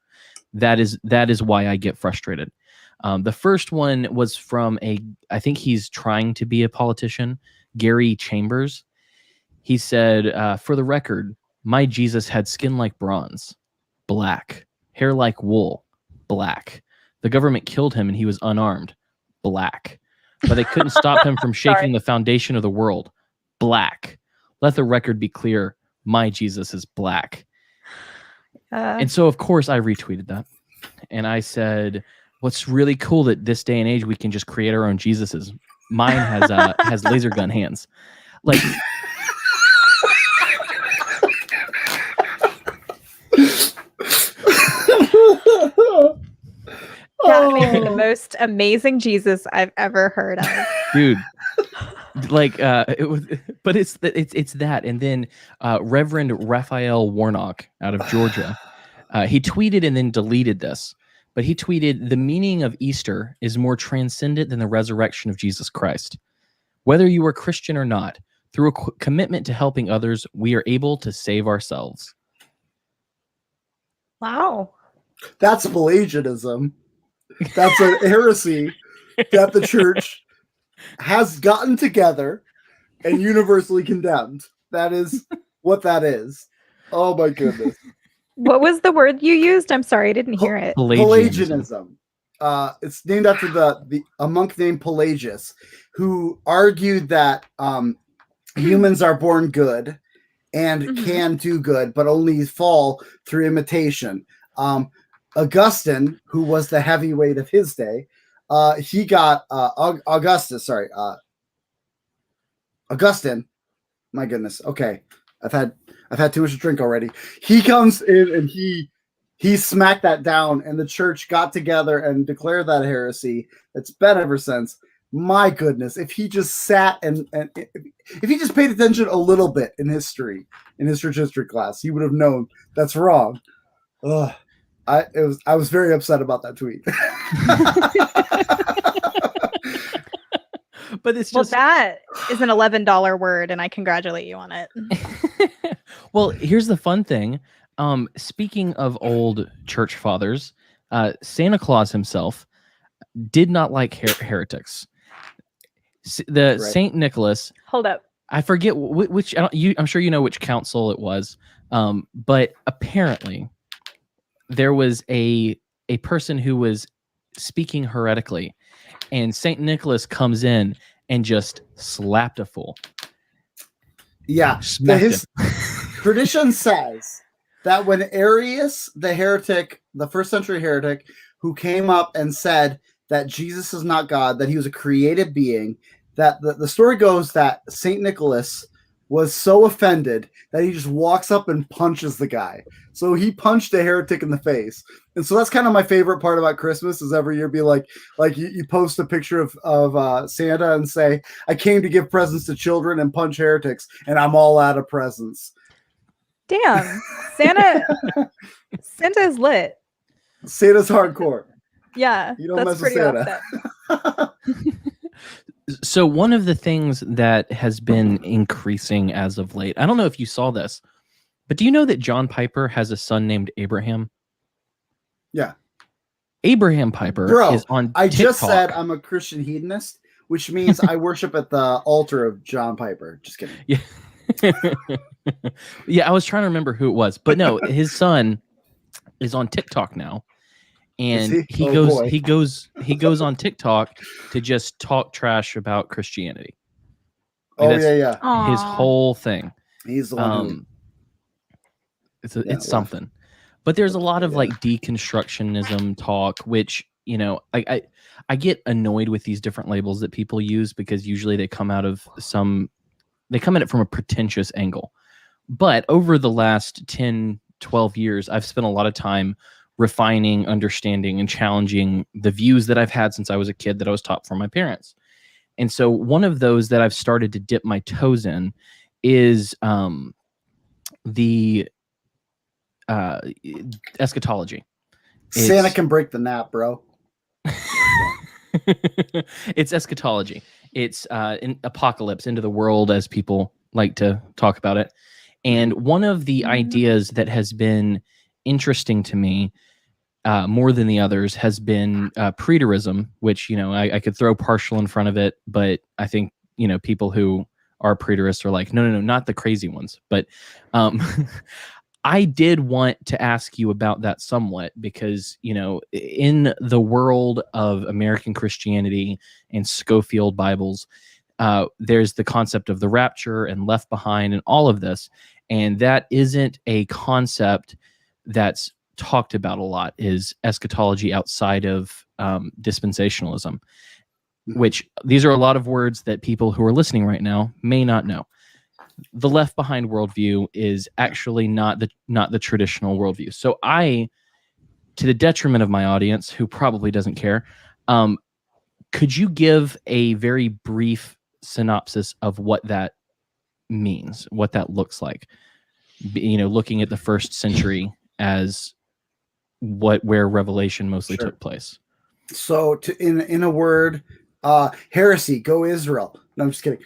[SPEAKER 1] That is why I get frustrated. The first one was from I think he's trying to be a politician, Gary Chambers. He said, for the record, my Jesus had skin like bronze, black, hair like wool, black. The government killed him and he was unarmed, black. But they couldn't stop him from shaking the foundation of the world, black. Let the record be clear, my Jesus is black. And so, of course, I retweeted that. And I said, what's really cool that this day and age we can just create our own Jesuses. Mine has laser gun hands. Like,
[SPEAKER 2] most amazing Jesus I've ever heard of.
[SPEAKER 1] Dude. Like it was, but it's that. And then Reverend Raphael Warnock out of Georgia, he tweeted and then deleted this, but he tweeted, "The meaning of Easter is more transcendent than the resurrection of Jesus Christ. Whether you are Christian or not, through a commitment to helping others, we are able to save ourselves."
[SPEAKER 2] Wow.
[SPEAKER 3] That's Pelagianism. That's a heresy that the church has gotten together and universally condemned. That is what that is. Oh my goodness.
[SPEAKER 2] What was the word you used? I'm sorry, I didn't hear it.
[SPEAKER 3] Pelagianism. It's named after a monk named Pelagius, who argued that humans are born good and can do good, but only fall through imitation. Augustine, who was the heavyweight of his day, he got Augustine. My goodness. Okay, I've had too much to drink already. He comes in and he smacked that down, and the church got together and declared that heresy. It's been ever since. My goodness, if he just sat and if he just paid attention a little bit in history, in his church history class, he would have known that's wrong. Ugh. I was very upset about that tweet.
[SPEAKER 1] But it's just,
[SPEAKER 2] that is an $11 word, and I congratulate you on it.
[SPEAKER 1] Well, here's the fun thing. Speaking of old church fathers, Santa Claus himself did not like heretics. Saint Nicholas.
[SPEAKER 2] Hold up.
[SPEAKER 1] I forget which. I'm sure you know which council it was. But apparently, there was a person who was speaking heretically, and Saint Nicholas comes in and just slapped a fool.
[SPEAKER 3] Yeah, his tradition says that when Arius, the heretic, the first century heretic, who came up and said that Jesus is not God, that he was a created being, that the story goes that Saint Nicholas was so offended that he just walks up and punches the guy. So he punched a heretic in the face. And so that's kind of my favorite part about Christmas, is every year be like you post a picture of Santa and say, "I came to give presents to children and punch heretics, and I'm all out of presents."
[SPEAKER 2] Damn. Santa's lit.
[SPEAKER 3] Santa's hardcore.
[SPEAKER 2] Yeah.
[SPEAKER 3] You don't mess with Santa.
[SPEAKER 1] So one of the things that has been increasing as of late, I don't know if you saw this, but do you know that John Piper has a son named Abraham?
[SPEAKER 3] Yeah.
[SPEAKER 1] Abraham Piper is on TikTok.
[SPEAKER 3] I just said I'm a Christian hedonist, which means I worship at the altar of John Piper. Just kidding.
[SPEAKER 1] Yeah. Yeah, I was trying to remember who it was, but no, his son is on TikTok now. And he goes on TikTok to just talk trash about Christianity.
[SPEAKER 3] Like yeah.
[SPEAKER 2] Aww.
[SPEAKER 1] His whole thing.
[SPEAKER 3] He's the one.
[SPEAKER 1] It's something. But there's a lot of like deconstructionism talk, which, you know, I get annoyed with these different labels that people use, because usually they come at it from a pretentious angle. But over the last 10, 12 years, I've spent a lot of time refining, understanding, and challenging the views that I've had since I was a kid that I was taught from my parents. And so one of those that I've started to dip my toes in is the eschatology.
[SPEAKER 3] Santa can break the nap, bro.
[SPEAKER 1] It's eschatology. It's in apocalypse, into the world, as people like to talk about it. And one of the ideas that has been interesting to me more than the others has been preterism, which, you know, I could throw partial in front of it, but I think, you know, people who are preterists are like, no, not the crazy ones. But I did want to ask you about that somewhat, because, you know, in the world of American Christianity and Scofield Bibles, there's the concept of the rapture and left behind and all of this. And that isn't a concept that's talked about a lot, is eschatology outside of dispensationalism, which these are a lot of words that people who are listening right now may not know. The left behind worldview is actually not the traditional worldview. So I, to the detriment of my audience, who probably doesn't care, Could you give a very brief synopsis of what that means, what that looks like? Looking at the first century as where Revelation mostly took place.
[SPEAKER 3] So, in a word, heresy, go Israel. No, I'm just kidding.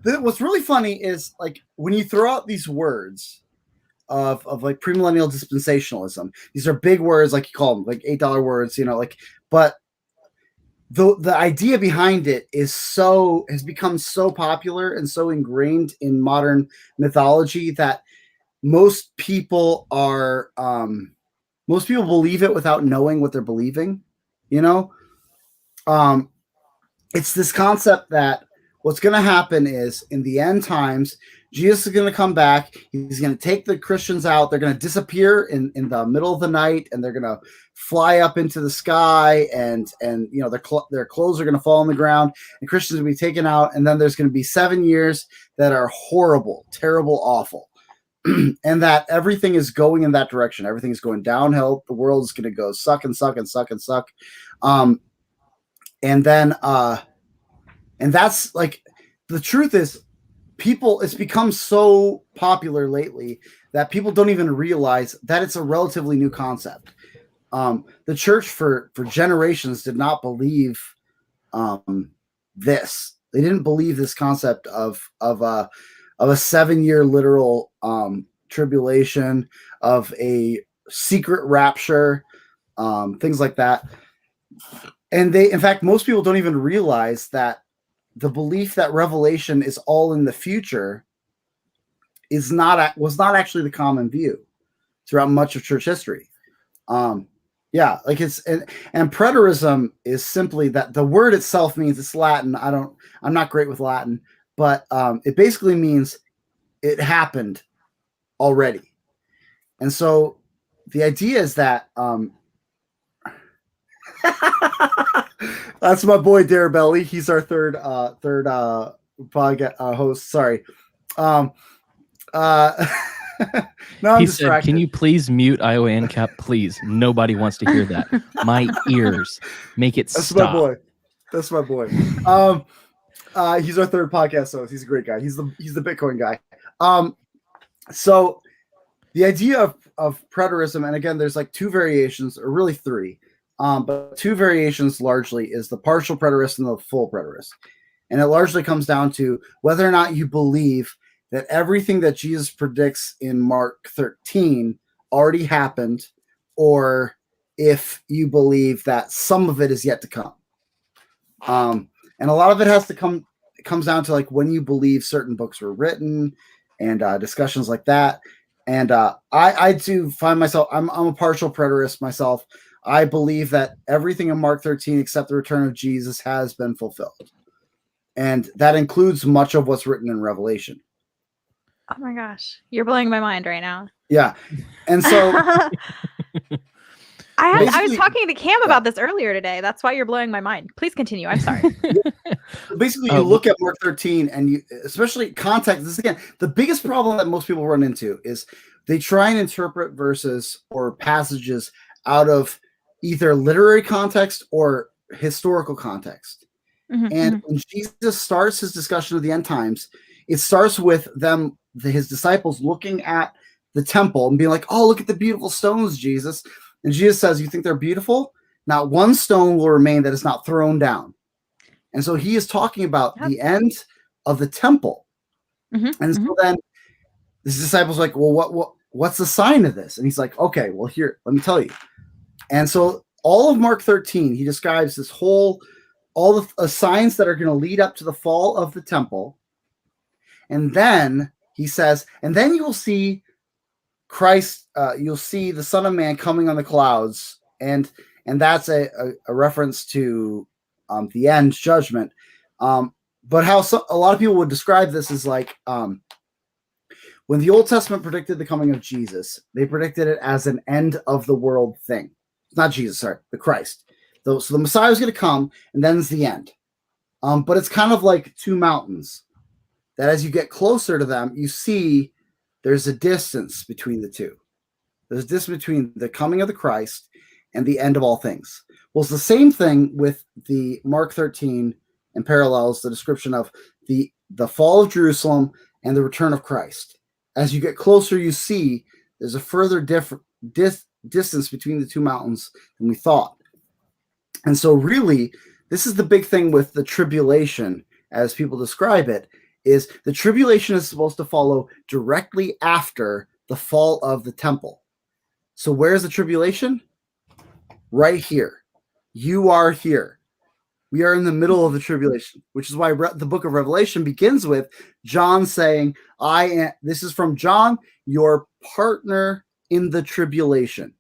[SPEAKER 3] What's really funny is like when you throw out these words of like premillennial dispensationalism, these are big words, like you call them, like $8 words, but the idea behind it has become so popular and so ingrained in modern mythology that most people believe it without knowing what they're believing. It's this concept that what's going to happen is in the end times, Jesus is going to come back. He's going to take the Christians out. They're going to disappear in the middle of the night, and they're going to fly up into the sky, and their clothes are going to fall on the ground, and Christians will be taken out. And then there's going to be 7 years that are horrible, terrible, awful. And that everything is going in that direction. Everything is going downhill. The world is going to go suck and suck and suck and suck. And that's like, the truth is, it's become so popular lately that people don't even realize that it's a relatively new concept. The church for generations did not believe this. They didn't believe this concept of a 7-year literal tribulation, of a secret rapture, things like that. And in fact, most people don't even realize that the belief that Revelation is all in the future was not actually the common view throughout much of church history. And preterism is simply that the word itself means, it's Latin. I'm not great with Latin, but it basically means it happened already. And so the idea is that that's my boy Darabelli. He's our third podcast host. Sorry. No,
[SPEAKER 1] he said, "Can you please mute Iowancap, please? Nobody wants to hear that. My ears. Make it stop."
[SPEAKER 3] That's my boy. He's our third podcast host. He's a great guy. He's the Bitcoin guy. So the idea of preterism, and again, there's like two variations, or really three. But two variations largely is the partial preterist and the full preterist. And it largely comes down to whether or not you believe that everything that Jesus predicts in Mark 13 already happened, or if you believe that some of it is yet to come. And a lot of it comes down to like when you believe certain books were written, and discussions like that. And I do find myself, I'm a partial preterist myself. I believe that everything in Mark 13 except the return of Jesus has been fulfilled. And that includes much of what's written in Revelation.
[SPEAKER 2] Oh my gosh. You're blowing my mind right now.
[SPEAKER 3] Yeah. And so
[SPEAKER 2] I was talking to Cam about this earlier today. That's why you're blowing my mind. Please continue. I'm sorry.
[SPEAKER 3] Basically, you look at Mark 13 and you, especially context, this again, the biggest problem that most people run into is they try and interpret verses or passages out of either literary context or historical context. And when Jesus starts his discussion of the end times, it starts with his disciples looking at the temple and being like, "Oh, look at the beautiful stones, Jesus." And Jesus says, "You think they're beautiful? Not one stone will remain that is not thrown down." And so he is talking about the end of the temple. And so then his disciples are like, "Well, what's the sign of this?" And he's like, "Okay, well, here, let me tell you." And so all of Mark 13, he describes all the signs that are going to lead up to the fall of the temple. And then he says, and then you will see Christ, you'll see the Son of Man coming on the clouds. And that's a reference to the end judgment. But how a lot of people would describe this is like, when the Old Testament predicted the coming of Jesus, they predicted it as an end of the world thing. Not Jesus, sorry, the Christ. So the Messiah is going to come, and then it's the end. But it's kind of like two mountains that as you get closer to them, you see there's a distance between the two. There's a distance between the coming of the Christ and the end of all things. Well, it's the same thing with the Mark 13 and parallels the description of the fall of Jerusalem and the return of Christ. As you get closer, you see there's a further distance between the two mountains than we thought. And so really, this is the big thing with the tribulation, as people describe it, is the tribulation is supposed to follow directly after the fall of the temple. So where's the tribulation? Right here. You are here. We are in the middle of the tribulation, which is why the book of Revelation begins with John saying, this is from John, your partner in the tribulation.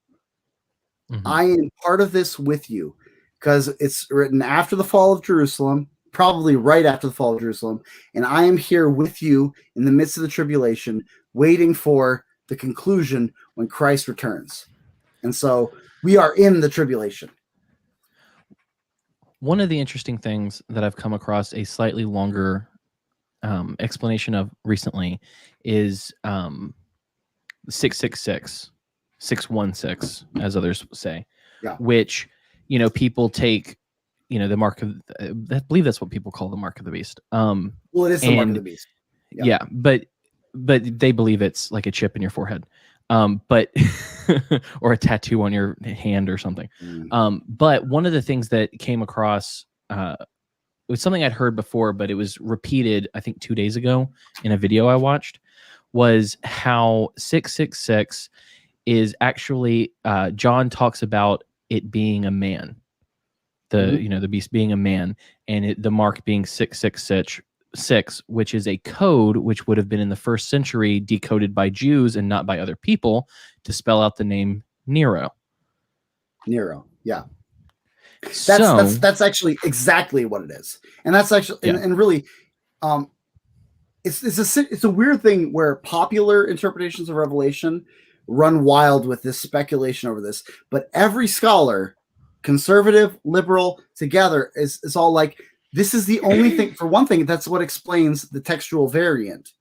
[SPEAKER 3] Mm-hmm. I am part of this with you, because it's written after the fall of Jerusalem, probably right after the fall of Jerusalem, and I am here with you in the midst of the tribulation, waiting for the conclusion when Christ returns. And so we are in the tribulation.
[SPEAKER 1] One of the interesting things that I've come across a slightly longer explanation of recently is 666, 616, as others say, which, people take, the mark of, I believe that's what people call the mark of the beast.
[SPEAKER 3] Well, it is the mark of the beast.
[SPEAKER 1] Yeah, but they believe it's like a chip in your forehead. But or a tattoo on your hand or something. But one of the things that came across, it was something I'd heard before, but it was repeated, I think 2 days ago in a video I watched, was how 666 is actually, John talks about it being a man, the beast being a man, and the mark being 666. Which is a code which would have been in the first century decoded by Jews and not by other people to spell out the name Nero.
[SPEAKER 3] Yeah. That's actually exactly what it is. And that's actually and really it's a weird thing where popular interpretations of Revelation run wild with this speculation over this, but every scholar, conservative, liberal, together is all like, this is the only thing. For one thing, that's what explains the textual variant.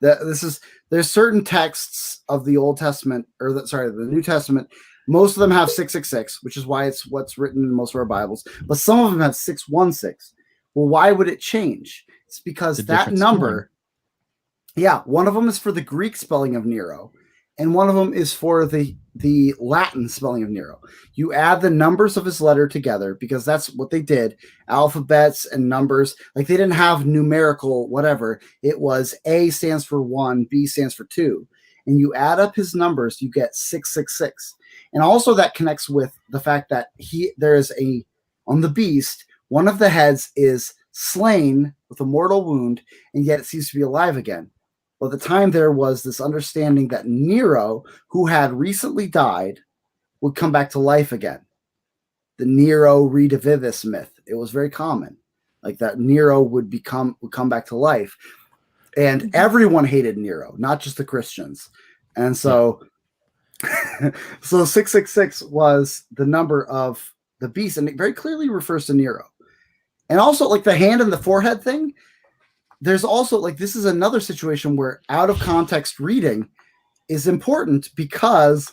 [SPEAKER 3] There's certain texts of the Old Testament, the New Testament. Most of them have 666, which is why it's what's written in most of our Bibles. But some of them have 616. Well, why would it change? It's because that number. One of them is for the Greek spelling of Nero, and one of them is for the Latin spelling of Nero. You add the numbers of his letter together, because that's what they did. Alphabets and numbers. Like, they didn't have numerical whatever. It was A stands for 1, B stands for 2. And you add up his numbers, you get 666. And also that connects with the fact that on the beast, one of the heads is slain with a mortal wound, and yet it seems to be alive again. Well, at the time, there was this understanding that Nero, who had recently died, would come back to life again. The Nero redivivis myth. It was very common, like that Nero would come back to life. And everyone hated Nero, not just the Christians. And so, so 666 was the number of the beast, and it very clearly refers to Nero. And also, like the hand and the forehead thing, there's also, like, this is another situation where out of context reading is important, because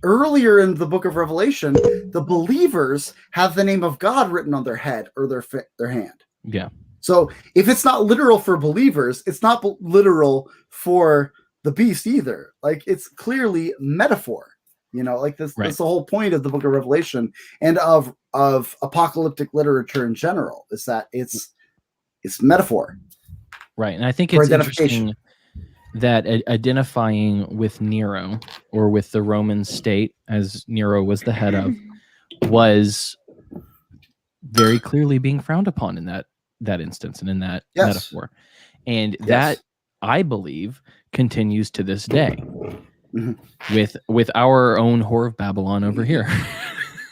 [SPEAKER 3] earlier in the book of Revelation, the believers have the name of God written on their head or their hand.
[SPEAKER 1] Yeah.
[SPEAKER 3] So if it's not literal for believers, it's not literal for the beast either. Like, it's clearly metaphor. Like this. Right. That's the whole point of the book of Revelation and of apocalyptic literature in general, is that it's metaphor.
[SPEAKER 1] Right. And I think it's interesting that identifying with Nero, or with the Roman state, as Nero was the head of, was very clearly being frowned upon in that instance and in that metaphor. And that, I believe, continues to this day with our own Whore of Babylon over here.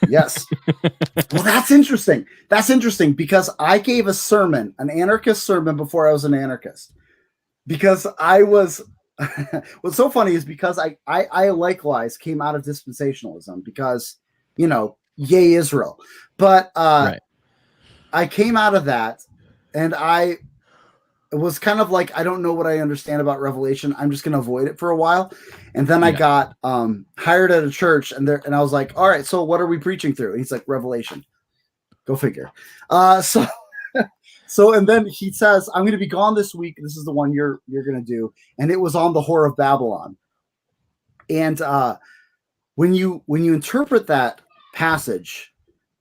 [SPEAKER 3] Yes. Well, that's interesting. That's interesting, because I gave a sermon, an anarchist sermon, before I was an anarchist. Because I was, what's so funny is because I likewise came out of dispensationalism, because, yay Israel. But I came out of that, and was kind of like, I don't know what I understand about Revelation. I'm just going to avoid it for a while. And then I got hired at a church, and I was like, all right, so what are we preaching through? And he's like, Revelation. Go figure. So, and then he says, I'm going to be gone this week. This is the one you're going to do. And it was on the Whore of Babylon. And when you interpret that passage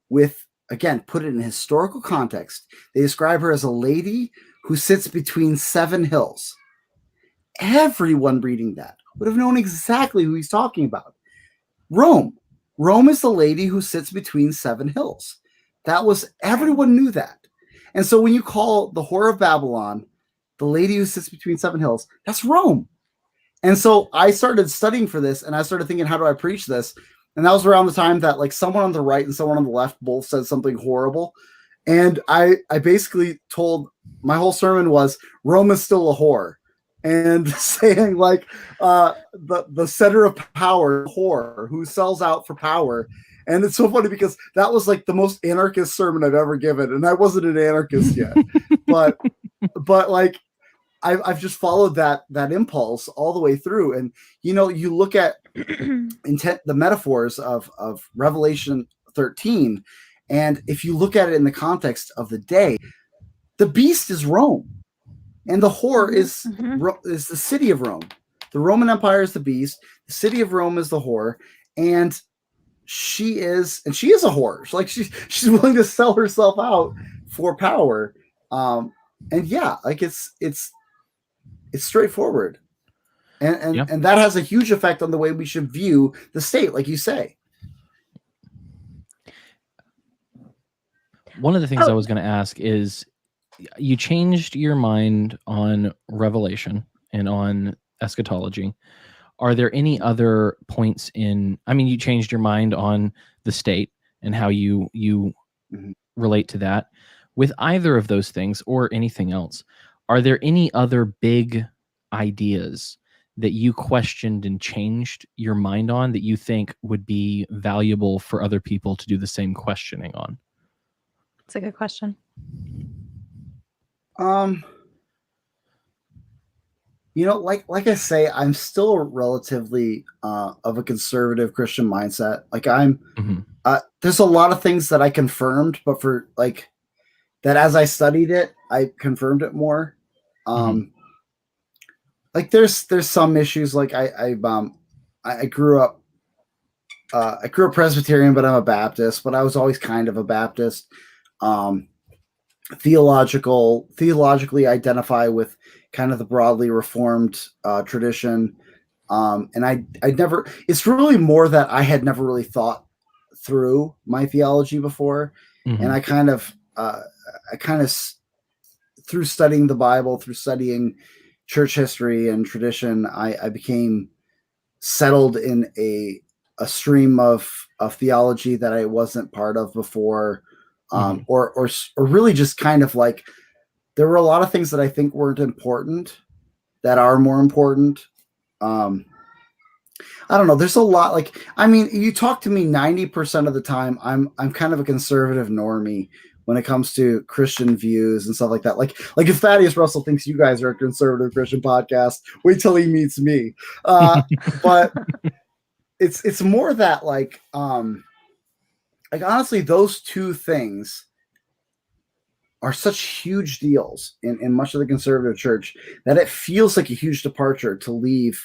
[SPEAKER 3] with, again, put it in historical context, they describe her as a lady who sits between 7 hills. Everyone reading that would have known exactly who he's talking about. Rome. Rome is the lady who sits between 7 hills. Everyone knew that. And so when you call the Whore of Babylon the lady who sits between 7 hills, that's Rome. And so I started studying for this, and I started thinking, how do I preach this? And that was around the time that like someone on the right and someone on the left both said something horrible. And I basically told, my whole sermon was, Rome is still a whore. And saying like the center of power, whore, who sells out for power. And it's so funny because that was like the most anarchist sermon I've ever given. And I wasn't an anarchist yet. but like I've just followed that impulse all the way through. And, you know, you look at the metaphors of Revelation 13. And if you look at it in the context of the day, the beast is Rome. And the whore is the city of Rome. The Roman Empire is the beast. The city of Rome is the whore. And she is a whore. Like she's willing to sell herself out for power. And yeah, like it's straightforward. And that has a huge effect on the way we should view the state, like you say.
[SPEAKER 1] One of the things I was going to ask is, you changed your mind on Revelation and on eschatology. Are there any other points you changed your mind on the state and how you relate to that. With either of those things or anything else, are there any other big ideas that you questioned and changed your mind on that you think would be valuable for other people to do the same questioning on?
[SPEAKER 2] That's a good question.
[SPEAKER 3] You know, like I say, I'm still relatively of a conservative Christian mindset. Like there's a lot of things that I confirmed, but for like that, as I studied it, I confirmed it more. Like there's some issues. Like I grew up Presbyterian, but I'm a Baptist. But I was always kind of a Baptist. Theologically identify with kind of the broadly Reformed tradition. And I never, it's really more that I had never really thought through my theology before. And I kind of through studying the Bible, through studying church history and tradition, I became settled in a stream of theology that I wasn't part of before. Or really just kind of like, there were a lot of things that I think weren't important that are more important. I don't know. There's a lot, like, I mean, you talk to me 90% of the time, I'm kind of a conservative normie when it comes to Christian views and stuff like that. Like if Thaddeus Russell thinks you guys are a conservative Christian podcast, wait till he meets me. But it's more that like honestly, those two things are such huge deals in much of the conservative church that it feels like a huge departure to leave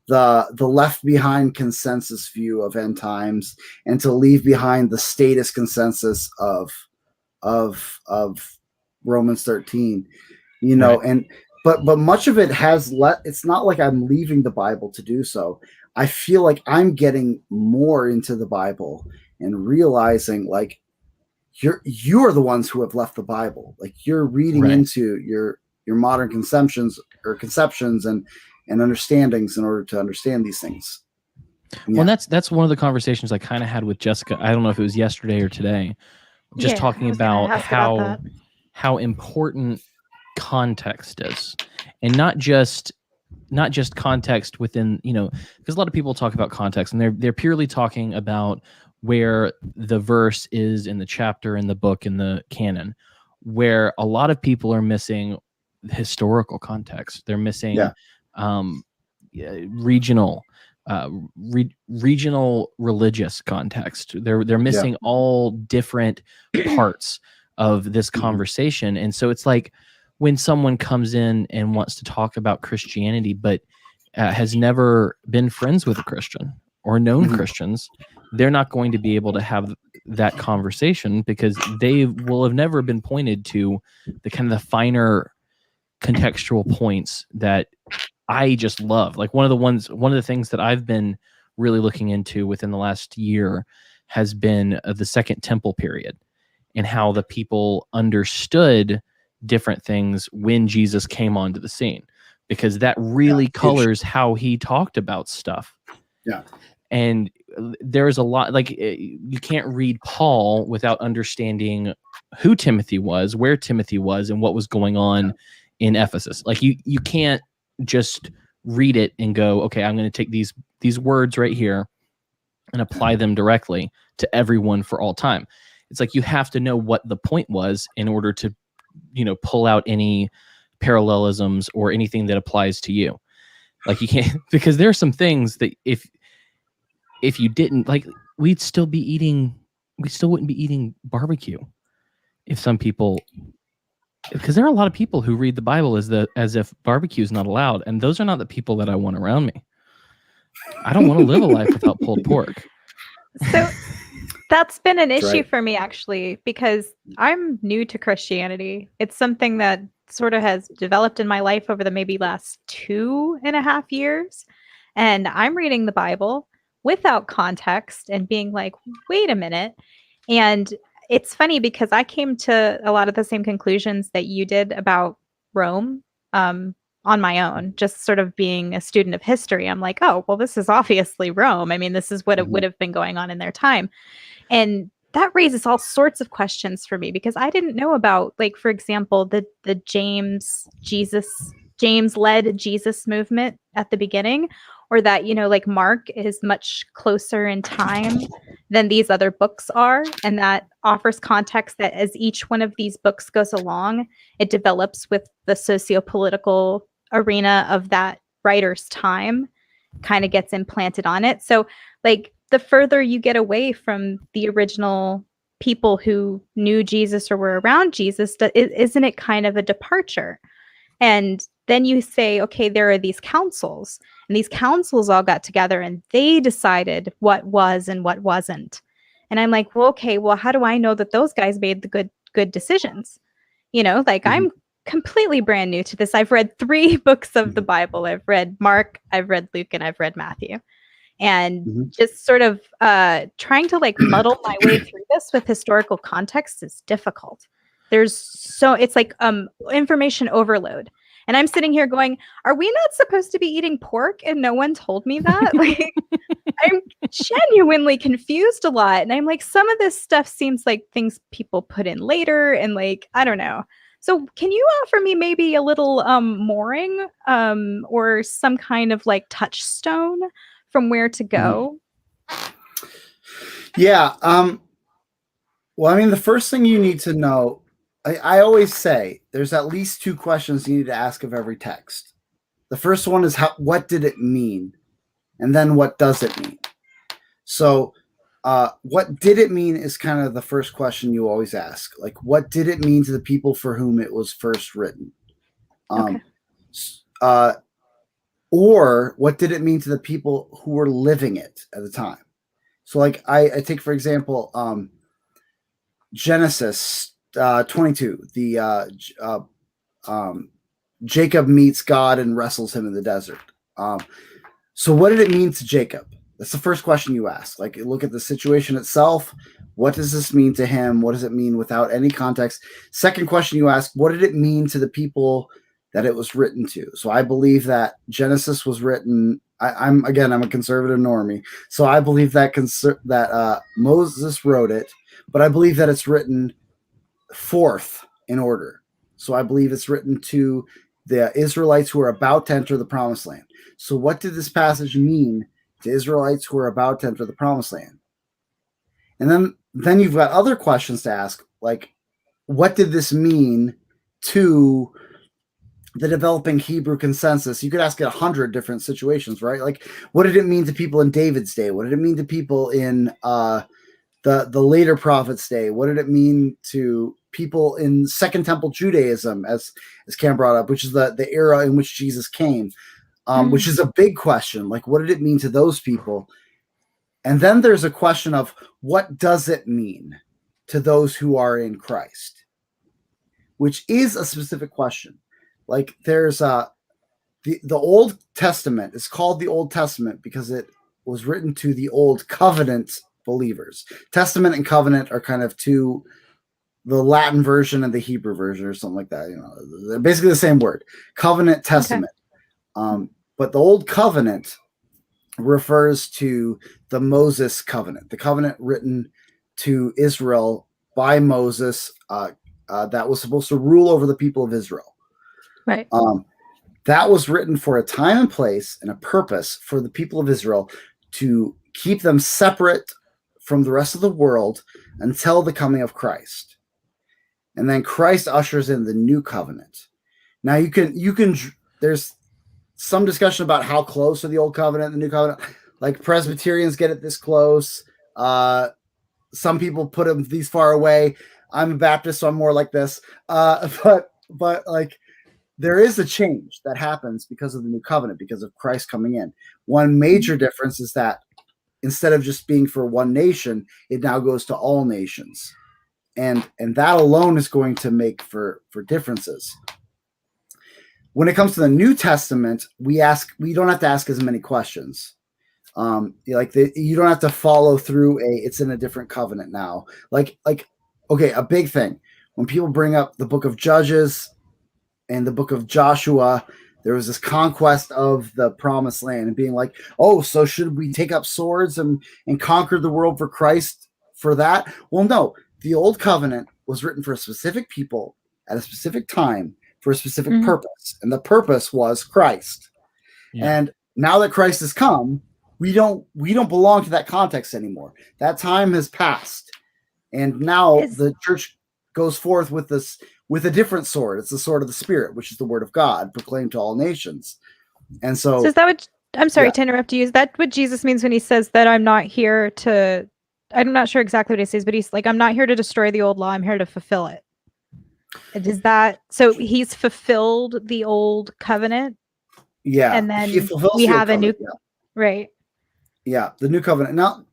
[SPEAKER 3] the left behind consensus view of end times and to leave behind the statist consensus of Romans 13, you know, right. But much of it it's not like I'm leaving the Bible to do so. I feel like I'm getting more into the Bible and realizing like you're the ones who have left the Bible. Like you're reading into your modern conceptions and understandings in order to understand these things.
[SPEAKER 1] Yeah. Well, that's one of the conversations I kind of had with Jessica. I don't know if it was yesterday or today, just talking about how important context is, and not just context within, you know, because a lot of people talk about context and they're purely talking about where the verse is in the chapter, in the book, in the canon, where a lot of people are missing historical context. They're missing regional regional religious context. They're missing all different parts of this conversation. And so it's like when someone comes in and wants to talk about Christianity, but has never been friends with a Christian or known Christians, they're not going to be able to have that conversation because they will have never been pointed to the kind of the finer contextual points that I just love. Like one of the things that I've been really looking into within the last year has been the Second Temple period and how the people understood different things when Jesus came onto the scene, because that really colors how he talked about stuff.
[SPEAKER 3] Yeah.
[SPEAKER 1] And there's a lot, like you can't read Paul without understanding who Timothy was, where Timothy was, and what was going on in Ephesus. Like you can't just read it and go, okay, I'm going to take these words right here and apply them directly to everyone for all time. It's like you have to know what the point was in order to, pull out any parallelisms or anything that applies to you. Like you can't, because there are some things that if you didn't, like, we still wouldn't be eating barbecue if some people, because there are a lot of people who read the Bible as if barbecue is not allowed, and those are not the people that I want around me. I don't want to live a life without pulled pork.
[SPEAKER 2] So that's been an issue for me, actually, because I'm new to Christianity. It's something that sort of has developed in my life over the maybe last 2.5 years. And I'm reading the Bible without context and being like, wait a minute. And it's funny because I came to a lot of the same conclusions that you did about Rome on my own, just sort of being a student of history. I'm like, oh, well, this is obviously Rome. I mean, this is what it would have been going on in their time. And that raises all sorts of questions for me because I didn't know about, like, for example, the James led Jesus movement at the beginning, or that, like Mark is much closer in time than these other books are. And that offers context that as each one of these books goes along, it develops with the socio-political arena of that writer's time, kind of gets implanted on it. So like the further you get away from the original people who knew Jesus or were around Jesus, isn't it kind of a departure? And then you say, okay, there are these councils, and these councils all got together and they decided what was and what wasn't. And I'm like, well, okay, well, how do I know that those guys made the good decisions? I'm completely brand new to this. I've read 3 books of the Bible. I've read Mark, I've read Luke, and I've read Matthew. And just sort of trying to like muddle my way through this with historical context is difficult. It's like information overload. And I'm sitting here going, are we not supposed to be eating pork? And no one told me that. Like, I'm genuinely confused a lot. And I'm like, some of this stuff seems like things people put in later. And like, I don't know. So can you offer me maybe a little mooring or some kind of like touchstone from where to go?
[SPEAKER 3] Yeah. Well, I mean, the first thing you need to know, I always say there's at least 2 questions you need to ask of every text. The first one is what did it mean? And then what does it mean? So what did it mean is kind of the first question you always ask. Like, what did it mean to the people for whom it was first written? Or what did it mean to the people who were living it at the time? So like I take, for example, Genesis 22, Jacob meets God and wrestles him in the desert. So what did it mean to Jacob? That's the first question you ask. Like, look at the situation itself. What does this mean to him? What does it mean without any context? Second question you ask, what did it mean to the people that it was written to? So I believe that Genesis was written. I'm a conservative normie, so I believe that Moses wrote it, but I believe that it's written fourth in order. So I believe it's written to the Israelites who are about to enter the promised land. So what did this passage mean to Israelites who are about to enter the promised land? And then you've got other questions to ask, like, what did this mean to the developing Hebrew consensus, you could ask it 100 different situations, right? Like, what did it mean to people in David's day? What did it mean to people in the later prophets' day? What did it mean to people in Second Temple Judaism, as Cam brought up, which is the era in which Jesus came, which is a big question. Like, what did it mean to those people? And then there's a question of what does it mean to those who are in Christ, which is a specific question. Like, there's the Old Testament is called the Old Testament because it was written to the Old Covenant believers. Testament and covenant are kind of the Latin version and the Hebrew version or something like that. You know, they're basically the same word, covenant, testament. Okay. But the Old Covenant refers to the Moses covenant, the covenant written to Israel by Moses that was supposed to rule over the people of Israel.
[SPEAKER 2] Right.
[SPEAKER 3] That was written for a time and place and a purpose for the people of Israel to keep them separate from the rest of the world until the coming of Christ. And then Christ ushers in the new covenant. Now you can there's some discussion about how close are the old covenant and the new covenant. Like, Presbyterians get it this close. Some people put them these far away. I'm a Baptist, so I'm more like this. But like, there is a change that happens because of the new covenant, because of Christ coming in. One major difference is that instead of just being for one nation, it now goes to all nations. And that alone is going to make for differences. When it comes to the New Testament, we don't have to ask as many questions. You don't have to follow through it's in a different covenant now. Like, okay, a big thing. When people bring up the book of Judges and the book of Joshua, there was this conquest of the promised land and being like, oh, so should we take up swords and conquer the world for Christ for that? Well, no, the old covenant was written for a specific people at a specific time for a specific purpose. And the purpose was Christ. Yeah. And now that Christ has come, we don't belong to that context anymore. That time has passed. And now the church goes forth with a different sword. It's the sword of the Spirit, which is the word of God proclaimed to all nations. And so
[SPEAKER 2] is that what, I'm sorry to interrupt you. Is that what Jesus means when he says that I'm not sure exactly what he says, but he's like, I'm not here to destroy the old law. I'm here to fulfill it. Is that, so he's fulfilled the old covenant?
[SPEAKER 3] Yeah.
[SPEAKER 2] And then we have a new, right.
[SPEAKER 3] Yeah. The new covenant. Now,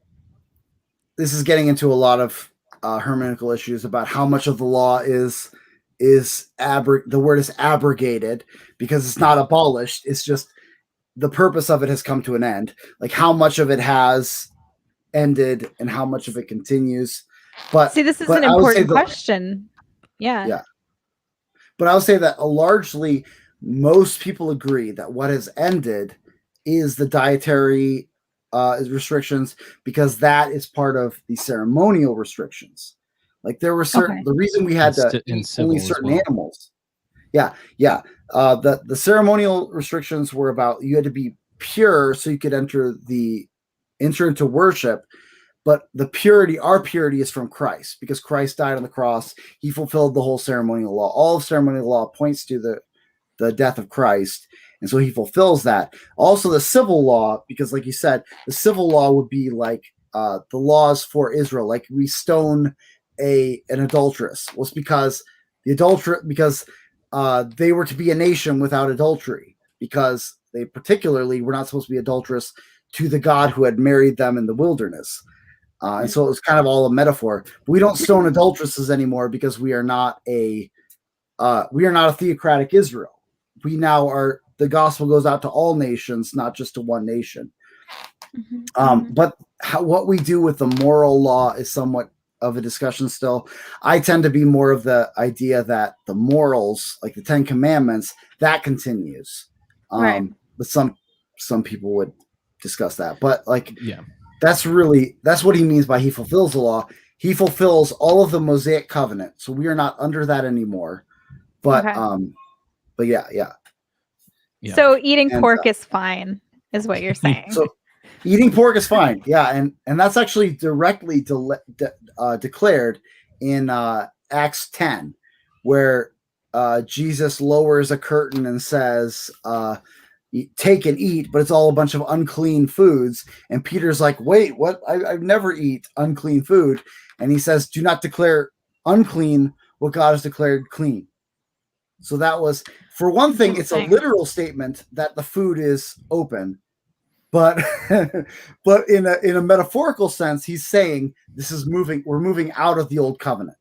[SPEAKER 3] this is getting into a lot of hermeneutical issues about how much of the law the word is abrogated, because it's not abolished. It's just the purpose of it has come to an end. Like, how much of it has ended and how much of it continues. But
[SPEAKER 2] see, this is an important question. Yeah.
[SPEAKER 3] But I would say that largely most people agree that what has ended is the dietary restrictions, because that is part of the ceremonial restrictions. Like, there were the reason we had to eat only certain animals. Yeah. The ceremonial restrictions were about, you had to be pure so you could enter into worship. But our purity is from Christ, because Christ died on the cross. He fulfilled the whole ceremonial law. All of ceremonial law points to the death of Christ. And so he fulfills that. Also the civil law, because like you said, the civil law would be like the laws for Israel. Like, we stone an adulteress. Well, it's because they were to be a nation without adultery, because they particularly were not supposed to be adulterous to the God who had married them in the wilderness. And so it was kind of all a metaphor. But we don't stone adulteresses anymore, because we are not a theocratic Israel. We now are. The gospel goes out to all nations, not just to one nation. But what we do with the moral law is somewhat of a discussion still. I tend to be more of the idea that the morals, like the 10 Commandments, that continues. Right. But some people would discuss that. But that's what he means by he fulfills the law. He fulfills all of the Mosaic covenant. So we are not under that anymore. But yeah.
[SPEAKER 2] So eating pork is fine, is what you're saying.
[SPEAKER 3] So eating pork is fine. Yeah. And that's actually directly declared in Acts 10, where Jesus lowers a curtain and says, take and eat, but it's all a bunch of unclean foods. And Peter's like, wait, what? I've never eat unclean food. And he says, do not declare unclean what God has declared clean. So that was, for one thing, it's a literal statement that the food is open. But but in a metaphorical sense, he's saying we're moving out of the old covenant.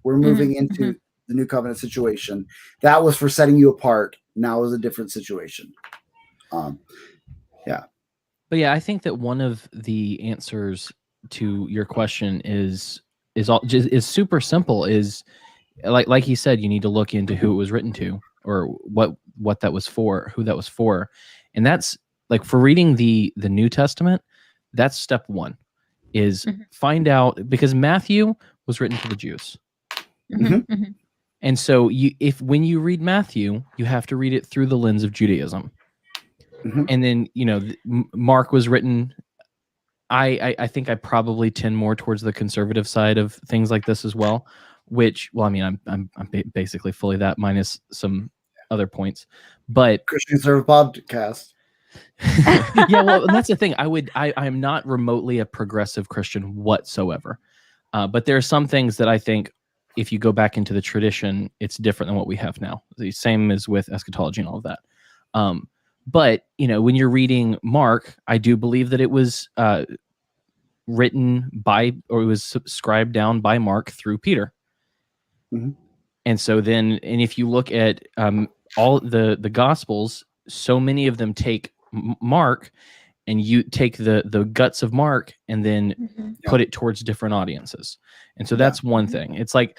[SPEAKER 3] We're moving into the new covenant situation. That was for setting you apart. Now is a different situation. Yeah.
[SPEAKER 1] But yeah, I think that one of the answers to your question is super simple. Is like he said, you need to look into who it was written to, or what that was for, who that was for. And that's like, for reading the New Testament, that's step one, is find out, because Matthew was written to the Jews. And so when you read Matthew, you have to read it through the lens of Judaism. And then, Mark was written, I think I probably tend more towards the conservative side of things like this as well, which, well, I mean, I'm basically fully that, minus some other points, but
[SPEAKER 3] Christian Conservative Podcast.
[SPEAKER 1] Yeah, well, and that's the thing. I am not remotely a progressive Christian whatsoever. But there are some things that I think, if you go back into the tradition, it's different than what we have now. The same as with eschatology and all of that. But, when you're reading Mark, I do believe that it was written by, or it was scribed down by Mark through Peter. And so then, and if you look at all the Gospels, so many of them take Mark, and you take the guts of Mark and then put it towards different audiences. And so that's one thing. It's like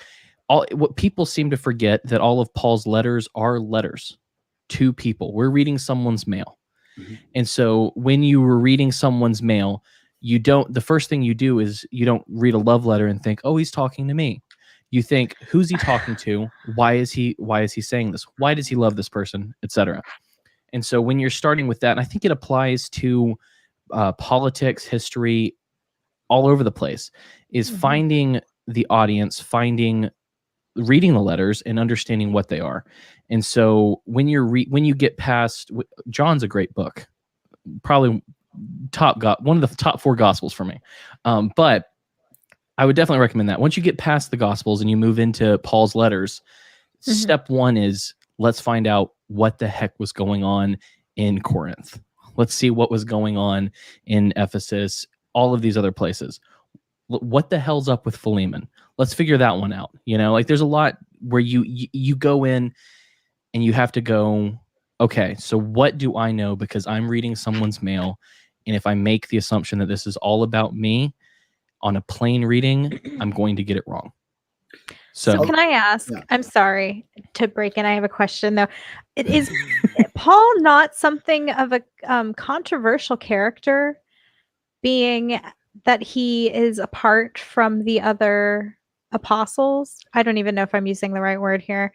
[SPEAKER 1] what people seem to forget, that all of Paul's letters are letters to people. We're reading someone's mail. And so when you were reading someone's mail, the first thing you do is you don't read a love letter and think, oh, he's talking to me. You think, who's he talking to? Why is he saying this? Why does he love this person, etc.? And so when you're starting with that, and I think it applies to politics, history, all over the place, is finding the audience, reading the letters and understanding what they are. And so when you get past, John's a great book, probably one of the top 4 Gospels for me. But I would definitely recommend that. Once you get past the Gospels and you move into Paul's letters, step one is, let's find out what the heck was going on in Corinth. Let's see what was going on in Ephesus, all of these other places. What the hell's up with Philemon? Let's figure that one out. Like, there's a lot where you go in and you have to go, okay, so what do I know? Because I'm reading someone's mail, and if I make the assumption that this is all about me on a plain reading, I'm going to get it wrong. So
[SPEAKER 2] can I ask, I'm sorry to break in, I have a question though. Is Paul not something of a controversial character, being that he is apart from the other apostles? I don't even know if I'm using the right word here,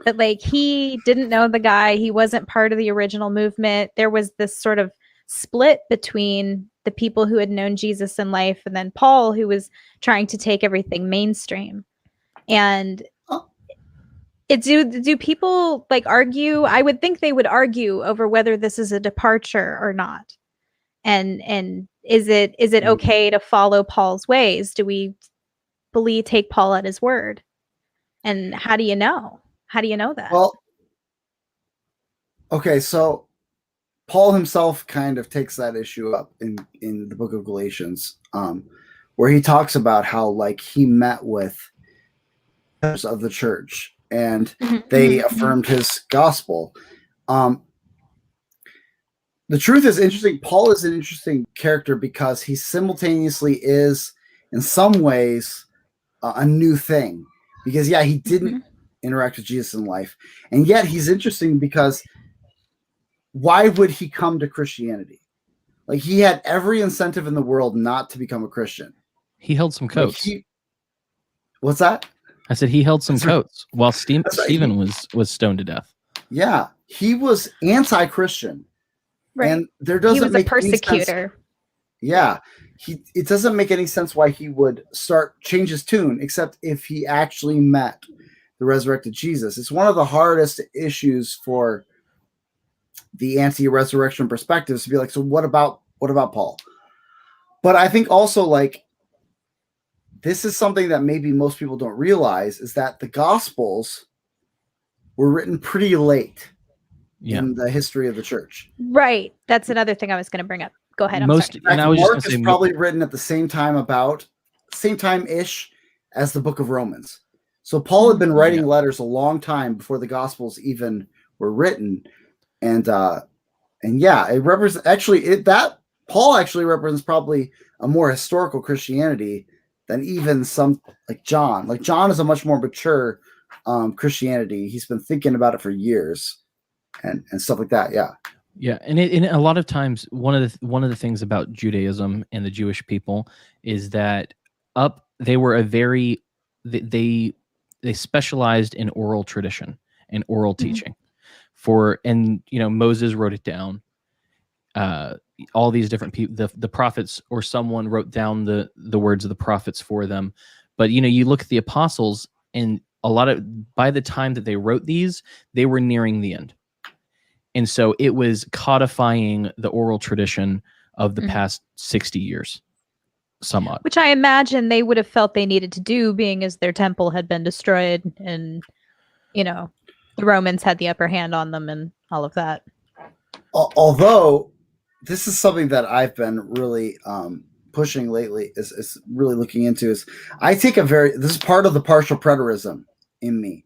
[SPEAKER 2] but like, he didn't know the guy. He wasn't part of the original movement. There was this sort of split between the people who had known Jesus in life and then Paul, who was trying to take everything mainstream. And do people like argue? I would think they would argue over whether this is a departure or not. And is it okay to follow Paul's ways? Do we take Paul at his word? And how do you know? How do you know that?
[SPEAKER 3] Well, okay, so Paul himself kind of takes that issue up in the book of Galatians, where he talks about how, like, he met with of the church and they affirmed his gospel. The truth is interesting. Paul is an interesting character because he simultaneously is, in some ways, a new thing. Because he didn't interact with Jesus in life, and yet he's interesting because why would he come to Christianity? Like, he had every incentive in the world not to become a Christian.
[SPEAKER 1] He held some coats.
[SPEAKER 3] What's that?
[SPEAKER 1] I said he held some coats while Stephen was stoned to death. Yeah,
[SPEAKER 3] he was anti-Christian, right? And there doesn't. He was
[SPEAKER 2] a persecutor.
[SPEAKER 3] It doesn't make any sense why he would change his tune, except if he actually met the resurrected Jesus. It's one of the hardest issues for the anti-resurrection perspectives to be like, so what about Paul? But I think also, like, this is something that maybe most people don't realize, is that the Gospels were written pretty late in the history of the church.
[SPEAKER 2] Right. That's another thing I was going to bring up. Go ahead.
[SPEAKER 3] Mark is probably written at the same time-ish as the book of Romans. So Paul had been writing letters a long time before the Gospels even were written. And it represents Paul actually represents probably a more historical Christianity than even some like John. Like John is a much more mature Christianity. He's been thinking about it for years and stuff like that. Yeah.
[SPEAKER 1] Yeah, and a lot of times one of the things about Judaism and the Jewish people is that they were they specialized in oral tradition and oral teaching. Moses wrote it down. All these different people, the prophets or someone wrote down the words of the prophets for them. But you look at the apostles, and by the time that they wrote these, they were nearing the end. And so it was codifying the oral tradition of the past 60 years, somewhat.
[SPEAKER 2] Which I imagine they would have felt they needed to do, being as their temple had been destroyed and, the Romans had the upper hand on them and all of that.
[SPEAKER 3] Although this is something that I've been really pushing lately, is really looking into, is I take this is part of the partial preterism in me,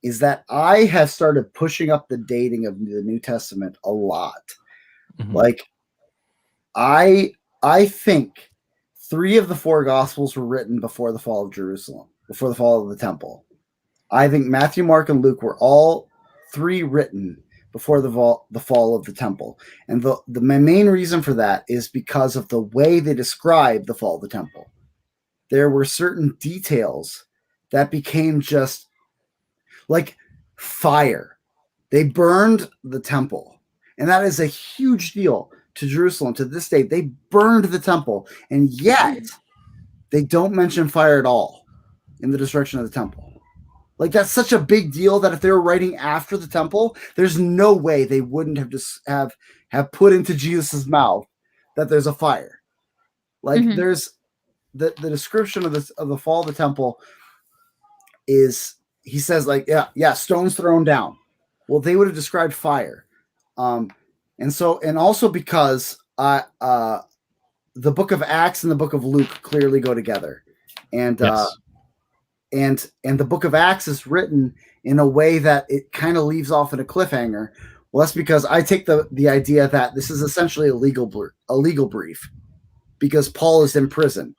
[SPEAKER 3] is that I have started pushing up the dating of the New Testament a lot. Mm-hmm. Like, I think 3 of the 4 Gospels were written before the fall of Jerusalem, before the fall of the temple. I think Matthew, Mark, and Luke were all 3 written before the fall of the temple. And the main reason for that is because of the way they describe the fall of the temple. There were certain details that became just like fire. They burned the temple. And that is a huge deal to Jerusalem to this day. They burned the temple. And yet they don't mention fire at all in the destruction of the temple. Like, that's such a big deal that if they were writing after the temple, there's no way they wouldn't have just have put into Jesus's mouth that there's a fire. Like, there's the description of the fall of the temple is, he says, like, yeah, stones thrown down. Well, they would have described fire. And also because the book of Acts and the book of Luke clearly go together. And yes. And the book of Acts is written in a way that it kind of leaves off in a cliffhanger. Well, that's because I take the idea that this is essentially a legal brief, because Paul is in prison,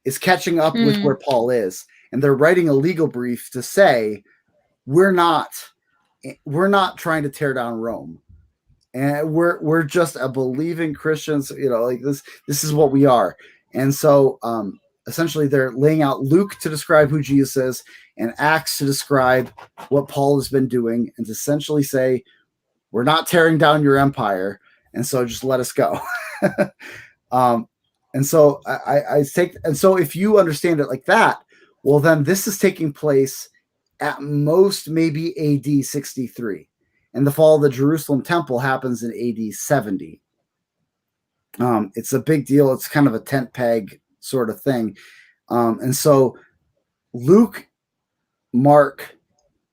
[SPEAKER 3] is catching up with where Paul is. And they're writing a legal brief to say, we're not trying to tear down Rome, and we're just a believing Christians. Like this is what we are. And so essentially, they're laying out Luke to describe who Jesus is, and Acts to describe what Paul has been doing, and to essentially say, we're not tearing down your empire, and so just let us go. And so so if you understand it like that, well, then this is taking place at most maybe AD 63. And the fall of the Jerusalem temple happens in AD 70. It's a big deal. It's kind of a tent peg sort of thing. And so Luke, Mark,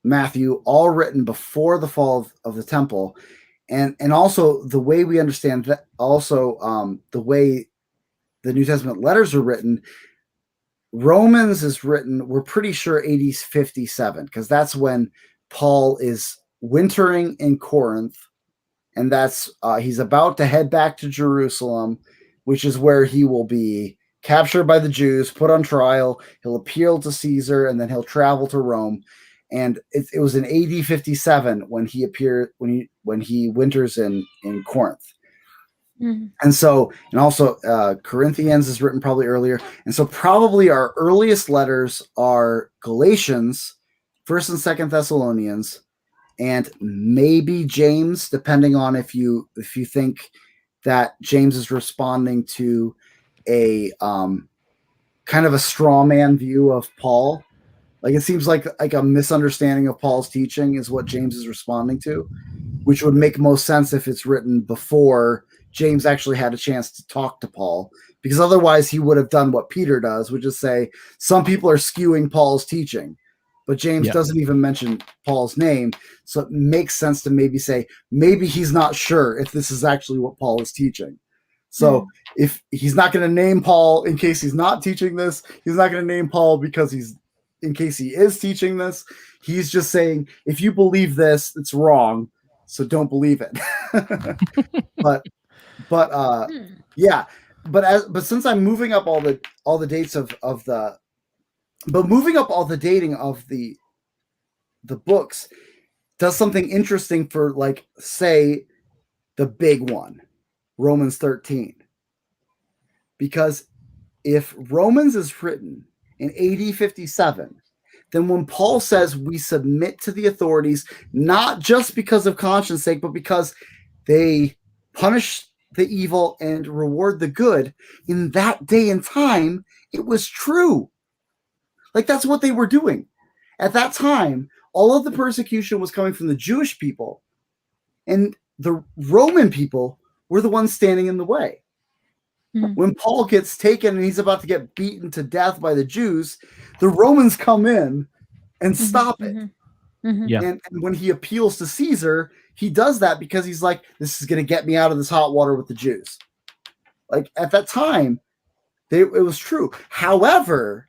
[SPEAKER 3] Matthew, all written before the fall of the temple. And also the way we understand that, also the way the New Testament letters are written, Romans is written, we're pretty sure AD 57, because that's when Paul is wintering in Corinth, and that's he's about to head back to Jerusalem, which is where he will be captured by the Jews, put on trial. He'll appeal to Caesar, and then he'll travel to Rome. And it was in AD 57 when he appeared, when he winters in Corinth. And so, and also Corinthians is written probably earlier. And so probably our earliest letters are Galatians, 1st and 2nd Thessalonians, and maybe James, depending on if you think that James is responding to a kind of a straw man view of Paul, Like, it seems like a misunderstanding of Paul's teaching is what James is responding to, which would make most sense if it's written before James actually had a chance to talk to Paul, because otherwise he would have done what Peter does, which is say some people are skewing Paul's teaching, but James doesn't even mention Paul's name. So it makes sense to maybe say, maybe he's not sure if this is actually what Paul is teaching. So if he's not going to name Paul in case he's not teaching this, he's not going to name Paul because in case he is teaching this. He's just saying, if you believe this, it's wrong, so don't believe it. but since I'm moving up all the dates moving up all the dating of the books does something interesting for, like, say, the big one, Romans 13. Because if Romans is written in AD 57, then when Paul says we submit to the authorities, not just because of conscience sake, but because they punish the evil and reward the good, in that day and time, it was true. Like, that's what they were doing. At that time, all of the persecution was coming from the Jewish people, and the Roman people were the ones standing in the way. When Paul gets taken and he's about to get beaten to death by the Jews, the Romans come in and stop it. And when he appeals to Caesar, he does that because he's like, this is going to get me out of this hot water with the Jews. Like, at that time, it was true. However,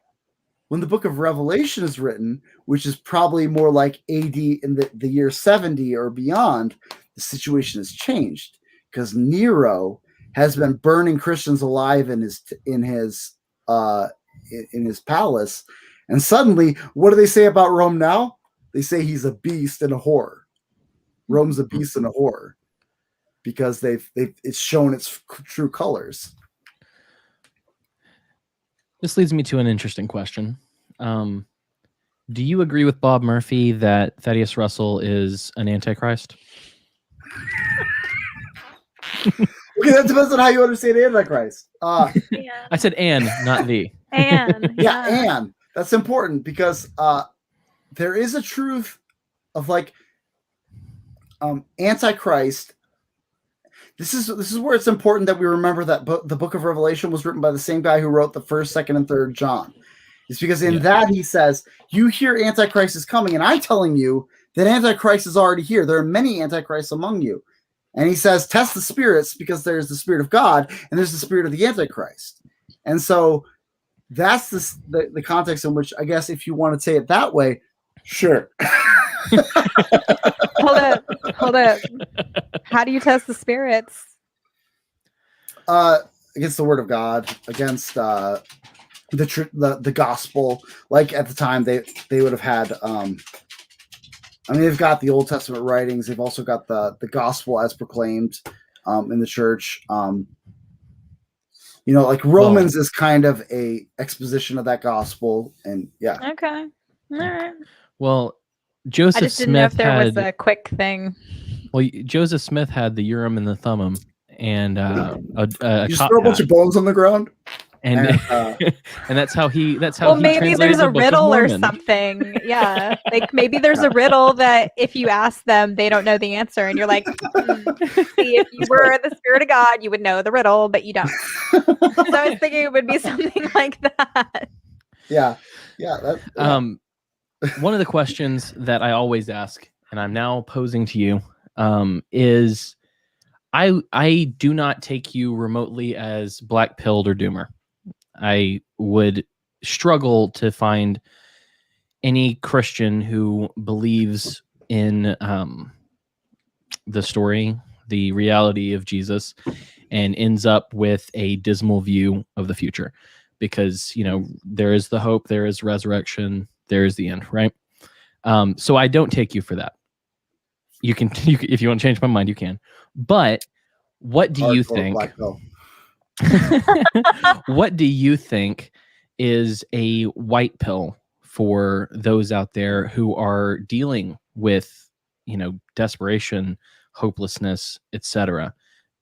[SPEAKER 3] when the book of Revelation is written, which is probably more like AD in the year 70 or beyond, the situation has changed because Nero has been burning Christians alive in his palace, and suddenly, what do they say about Rome now? They say he's a beast and a whore. Rome's a beast and a whore because it's shown its true colors.
[SPEAKER 1] This leads me to an interesting question. Do you agree with Bob Murphy that Thaddeus Russell is an antichrist?
[SPEAKER 3] Okay, that depends on how you understand Antichrist.
[SPEAKER 1] I said "and," not "the."
[SPEAKER 2] And
[SPEAKER 3] that's important because there is a truth of, like, Antichrist. This is where it's important that we remember that the book of Revelation was written by the same guy who wrote the 1st, 2nd, and 3rd John. It's because in that he says, you hear Antichrist is coming, and I'm telling you that Antichrist is already here. There are many Antichrists among you. And he says, test the spirits, because there's the spirit of God and there's the spirit of the Antichrist. And so that's the context in which, I guess, if you want to say it that way, sure.
[SPEAKER 2] Hold up. How do you test the spirits?
[SPEAKER 3] Against the word of God, against the gospel. Like, at the time, they would have had... they've got the Old Testament writings. They've also got the gospel as proclaimed in the church. Like Romans is kind of a exposition of that gospel, and
[SPEAKER 2] Okay, all right.
[SPEAKER 1] Well, Joseph
[SPEAKER 2] I just didn't know if there was a quick thing.
[SPEAKER 1] Well, Joseph Smith had the Urim and the Thummim, and
[SPEAKER 3] you just throw a bunch of bones on the ground.
[SPEAKER 1] And and that's how he
[SPEAKER 2] maybe there's a riddle or something. Yeah, like maybe there's a riddle that if you ask them, they don't know the answer, and you're like, see, if you were the spirit of God, you would know the riddle, but you don't. So I was thinking it would be something like that.
[SPEAKER 3] Yeah.
[SPEAKER 1] One of the questions that I always ask, and I'm now posing to you, is I do not take you remotely as black-pilled or doomer. I would struggle to find any Christian who believes in the story, the reality of Jesus, and ends up with a dismal view of the future. Because, there is the hope, there is resurrection, there is the end, right? So I don't take you for that. You can, if you want to change my mind, you can. But what do you think? What do you think is a white pill for those out there who are dealing with, desperation, hopelessness, etc.,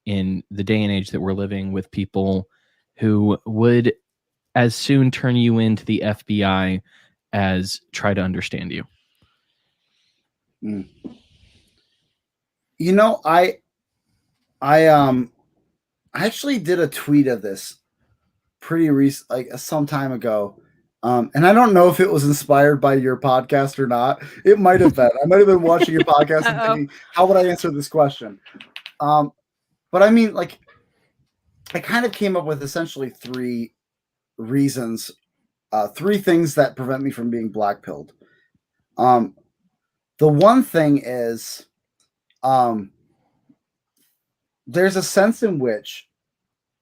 [SPEAKER 1] in the day and age that we're living, with people who would as soon turn you into the FBI as try to understand you.
[SPEAKER 3] You know, I actually did a tweet of this pretty recent, like some time ago. And I don't know if it was inspired by your podcast or not. It might have been. I might have been watching your podcast and thinking, how would I answer this question? But I mean, like, I kind of came up with essentially 3 reasons, 3 things that prevent me from being black-pilled. The one thing is, there's a sense in which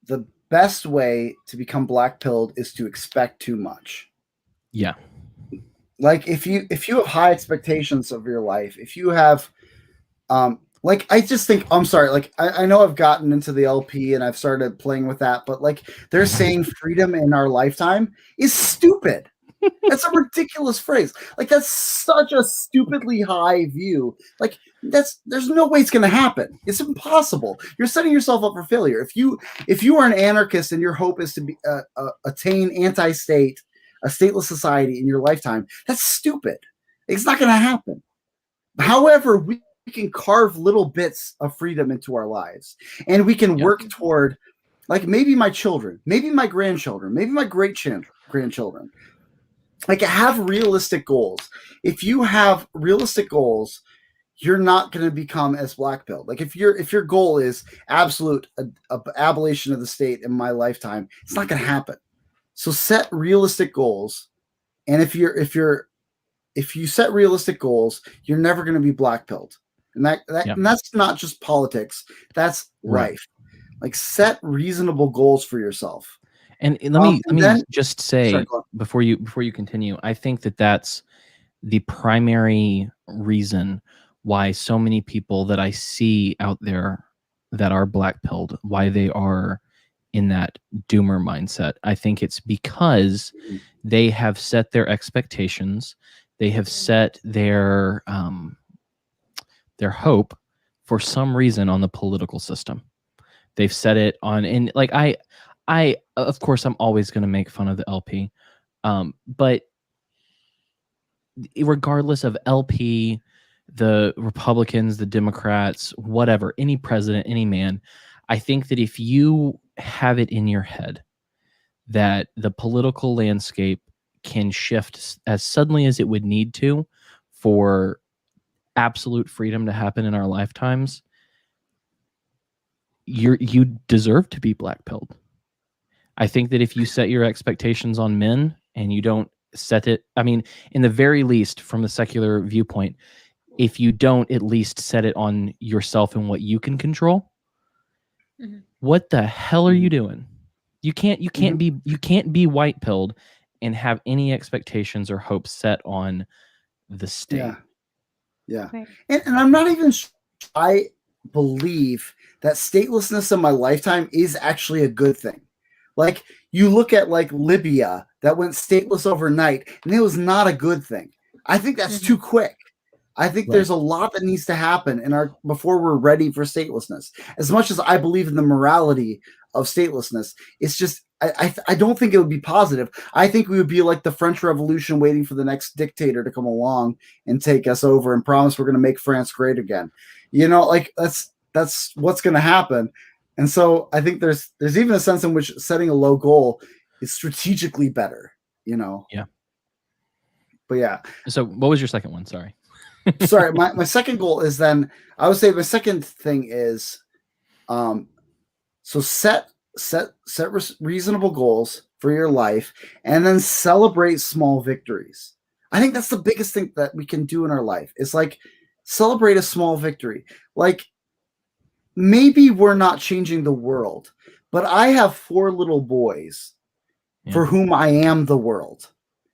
[SPEAKER 3] the best way to become black-pilled is to expect too much.
[SPEAKER 1] Yeah.
[SPEAKER 3] Like if you have high expectations of your life, if you have, like, I just think, I'm sorry, like, I know I've gotten into the LP and I've started playing with that, but like they're saying freedom in our lifetime is stupid. That's a ridiculous phrase. Like, that's such a stupidly high view. Like, there's no way it's going to happen. It's impossible. You're setting yourself up for failure. If you are an anarchist and your hope is to be attain anti-state, a stateless society in your lifetime, that's stupid. It's not going to happen. However, we can carve little bits of freedom into our lives, and we can work toward, like, maybe my children, maybe my grandchildren, maybe my great-grandchildren. Like, have realistic goals. If you have realistic goals, you're not going to become as black-pilled. Like, if your goal is absolute abolition of the state in my lifetime, it's not going to happen. So set realistic goals, and if you set realistic goals, you're never going to be black-pilled. And and that's not just politics. That's life. Like, set reasonable goals for yourself.
[SPEAKER 1] And let me just say, before you continue, I think that that's the primary reason why so many people that I see out there that are black-pilled, why they are in that doomer mindset. I think it's because they have set their expectations, they have set their hope for some reason on the political system. They've set it on, and like I, of course, I'm always going to make fun of the LP, but regardless of LP, the Republicans, the Democrats, whatever, any president, any man, I think that if you have it in your head that the political landscape can shift as suddenly as it would need to for absolute freedom to happen in our lifetimes, you deserve to be black-pilled. I think that if you set your expectations on men and you don't set it, I mean, in the very least, from the secular viewpoint, if you don't at least set it on yourself and what you can control, what the hell are you doing? You can't be white-pilled and have any expectations or hopes set on the state.
[SPEAKER 3] Yeah. And I'm not even sure I believe that statelessness in my lifetime is actually a good thing. Like, you look at, like, Libya that went stateless overnight, and it was not a good thing. I think that's too quick. I think there's a lot that needs to happen before we're ready for statelessness. As much as I believe in the morality of statelessness, it's just I don't think it would be positive. I think we would be like the French Revolution, waiting for the next dictator to come along and take us over and promise we're going to make France great again. You know, like, that's what's going to happen. And so I think there's even a sense in which setting a low goal is strategically better, you know?
[SPEAKER 1] Yeah.
[SPEAKER 3] But yeah.
[SPEAKER 1] So what was your second one? Sorry.
[SPEAKER 3] Sorry. My second goal is then, I would say my second thing is, so set reasonable goals for your life and then celebrate small victories. I think that's the biggest thing that we can do in our life. It's like, celebrate a small victory. Like, maybe we're not changing the world, but I have 4 little boys for whom I am the world.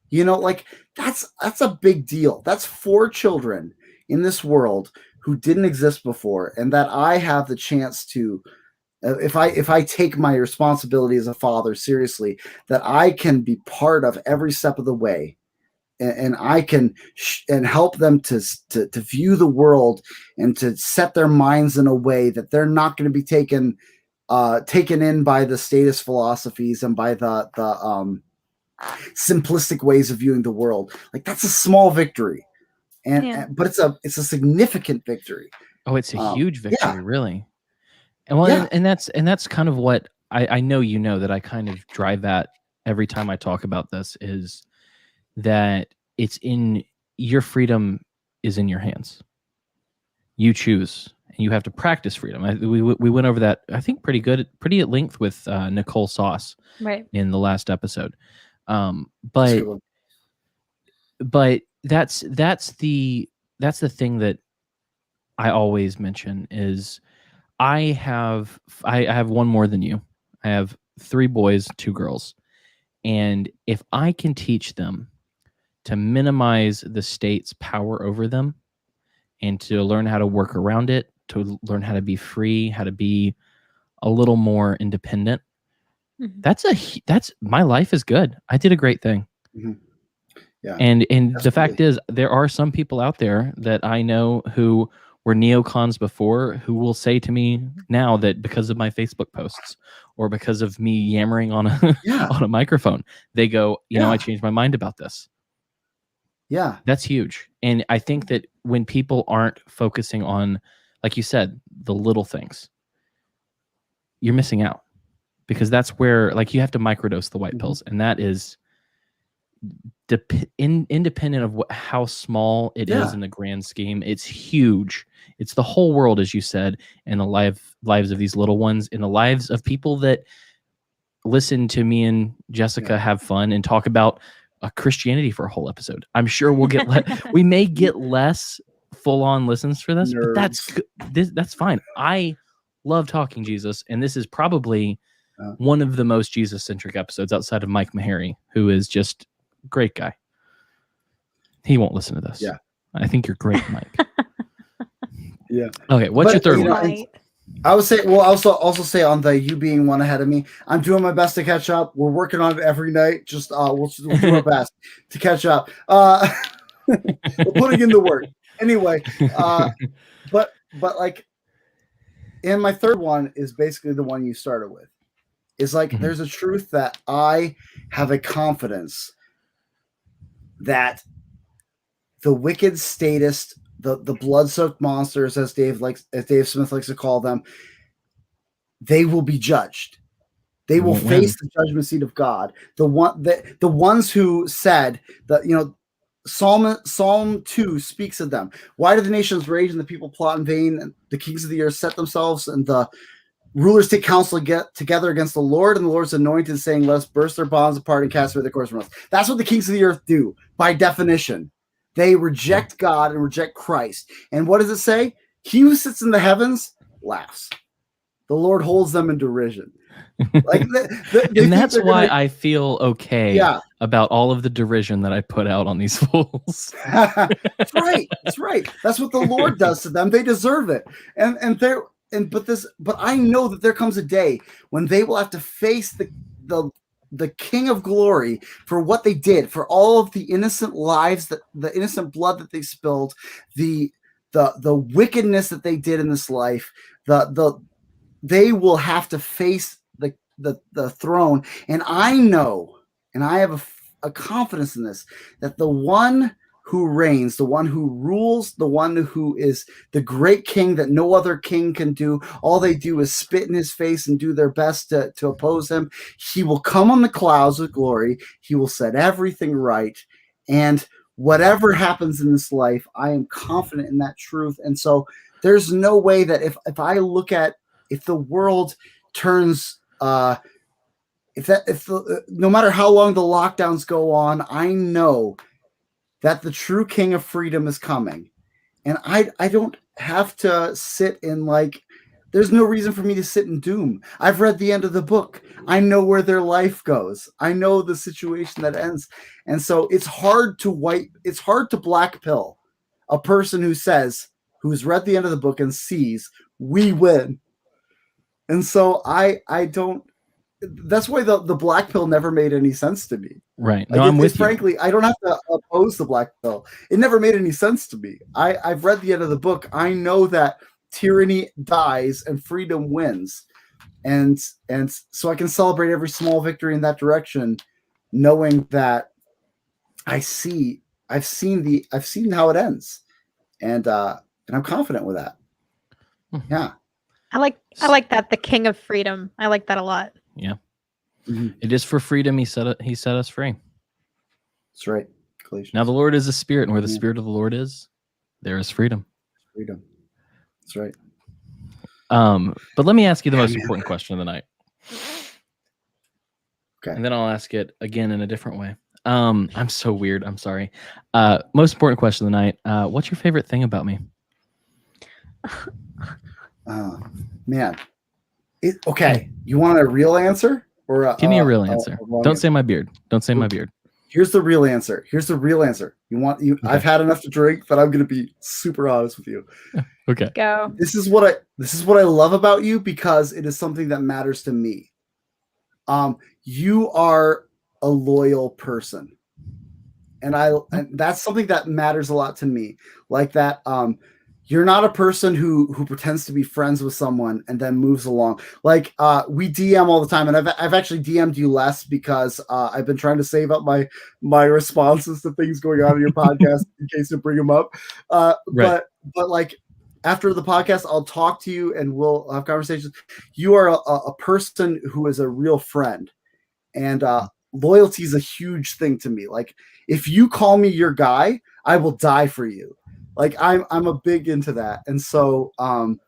[SPEAKER 3] You know, like, that's a big deal. That's 4 children in this world who didn't exist before, and that I have the chance to, if I take my responsibility as a father seriously, that I can be part of every step of the way. And I can and help them to view the world and to set their minds in a way that they're not going to be taken in by the statist philosophies and by the simplistic ways of viewing the world. Like that's a small victory, but it's a significant victory.
[SPEAKER 1] Oh, it's a huge victory, really. And well, and that's kind of what I know. You know that I kind of drive at every time I talk about this is that it's in your freedom is in your hands. You choose, and you have to practice freedom. We went over that, I think, pretty at length with Nicole Sauce in the last episode. But that's the thing that I always mention is I have one more than you. I have 3 boys, 2 girls, and if I can teach them to minimize the state's power over them and to learn how to work around it, to learn how to be free, how to be a little more independent. Mm-hmm. That's my life is good. I did a great thing. Mm-hmm. Yeah. And the fact is there are some people out there that I know who were neocons before who will say to me now that because of my Facebook posts or because of me yammering on a microphone, they go, you know, I changed my mind about this.
[SPEAKER 3] Yeah.
[SPEAKER 1] That's huge. And I think that when people aren't focusing on, like you said, the little things, you're missing out because that's where, like, you have to microdose the white pills. And that is independent of how small it is in the grand scheme. It's huge. It's the whole world, as you said, and the lives of these little ones, in the lives of people that listen to me and Jessica have fun and talk about Christianity for a whole episode. I'm sure we'll get we may get less full-on listens for this, but that's fine. I love talking Jesus, and this is probably one of the most Jesus-centric episodes outside of Mike Meharry, who is just a great guy. He won't listen to this.
[SPEAKER 3] Yeah,
[SPEAKER 1] I think you're great, Mike.
[SPEAKER 3] Yeah.
[SPEAKER 1] Okay, what's your third one?
[SPEAKER 3] I would say, well, also say on the you being one ahead of me, I'm doing my best to catch up. We're working on it every night. Just we'll do our best to catch up. We're putting in the work anyway. But like, and my third one is basically the one you started with. Is like there's a truth that I have a confidence that the wicked statist, the blood-soaked monsters, as Dave Smith likes to call them, they will be judged. They will face the judgment seat of God. The ones who said that, you know, Psalm 2 speaks of them. Why do the nations rage and the people plot in vain? And the kings of the earth set themselves, and the rulers take counsel together against the Lord and the Lord's anointed, saying, let us burst their bonds apart and cast away the cords from us. That's what the kings of the earth do by definition. They reject God and reject Christ. And what does it say? He who sits in the heavens laughs. The Lord holds them in derision. Like,
[SPEAKER 1] and that's why I feel okay about all of the derision that I put out on these fools.
[SPEAKER 3] That's right. That's right. That's what the Lord does to them. They deserve it. But I know that there comes a day when they will have to face the King of Glory for what they did, for all of the innocent lives, the innocent blood that they spilled, the wickedness that they did in this life. They will have to face the throne, and I know, and I have a confidence in this, that the one who reigns, the one who rules, the one who is the great king that no other king can do. All they do is spit in his face and do their best to oppose him. He will come on the clouds with glory. He will set everything right. And whatever happens in this life, I am confident in that truth. And so there's no way that if I look at, if the world turns, no matter how long the lockdowns go on, I know that the true King of freedom is coming. And I don't have to sit in, like, there's no reason for me to sit in doom. I've read the end of the book. I know where their life goes. I know the situation that ends. And so it's hard to black pill a person who's read the end of the book and sees we win. And so I don't, that's why the black pill never made any sense to me.
[SPEAKER 1] Right. No, I'm with you.
[SPEAKER 3] Frankly, I don't have to oppose the black pill. It never made any sense to me. I've read the end of the book. I know that tyranny dies and freedom wins. And so I can celebrate every small victory in that direction. knowing that I've seen how it ends, and I'm confident with that. Yeah.
[SPEAKER 2] I like that, the king of freedom. I like that a lot.
[SPEAKER 1] Yeah. It is for freedom he set us free.
[SPEAKER 3] That's right. Galatians.
[SPEAKER 1] Now the Lord is a spirit, and where the spirit of the Lord is, there is freedom.
[SPEAKER 3] Freedom. That's right.
[SPEAKER 1] But let me ask you the most important question of the night.
[SPEAKER 3] Okay.
[SPEAKER 1] And then I'll ask it again in a different way. I'm so weird. I'm sorry. Most important question of the night. What's your favorite thing about me?
[SPEAKER 3] Man. Okay. You want a real answer? Or
[SPEAKER 1] give me a real answer. Don't say my beard. Don't say my beard.
[SPEAKER 3] Here's the real answer. I've had enough to drink, but I'm gonna be super honest with you.
[SPEAKER 1] Okay.
[SPEAKER 2] Go.
[SPEAKER 3] This is what I love about you, because it is something that matters to me. You are a loyal person. And that's something that matters a lot to me. Like that, you're not a person who pretends to be friends with someone and then moves along. Like we DM all the time, and I've actually DM'd you less because I've been trying to save up my responses to things going on in your podcast in case to bring them up.
[SPEAKER 1] Right.
[SPEAKER 3] But like after the podcast, I'll talk to you and we'll have conversations. You are a person who is a real friend, and loyalty is a huge thing to me. Like if you call me your guy, I will die for you. Like I'm a big into that, and so that's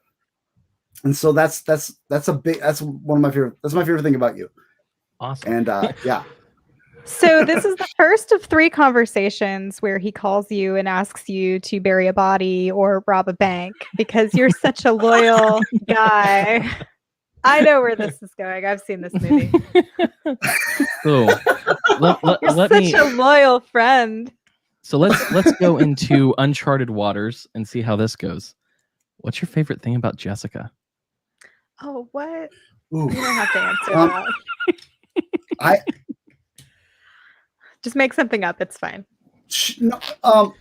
[SPEAKER 3] one of my favorite. That's my favorite thing about you.
[SPEAKER 1] Awesome.
[SPEAKER 3] And yeah.
[SPEAKER 2] So this is the first of 3 conversations where he calls you and asks you to bury a body or rob a bank because you're such a loyal guy. I know where this is going. I've seen this movie.
[SPEAKER 1] So
[SPEAKER 2] you're
[SPEAKER 1] let
[SPEAKER 2] such a loyal friend.
[SPEAKER 1] So let's go into uncharted waters and see how this goes. What's your favorite thing about Jessica?
[SPEAKER 2] Oh, what?
[SPEAKER 3] Ooh.
[SPEAKER 2] You don't have to answer that. Just make something up. It's fine.
[SPEAKER 3] How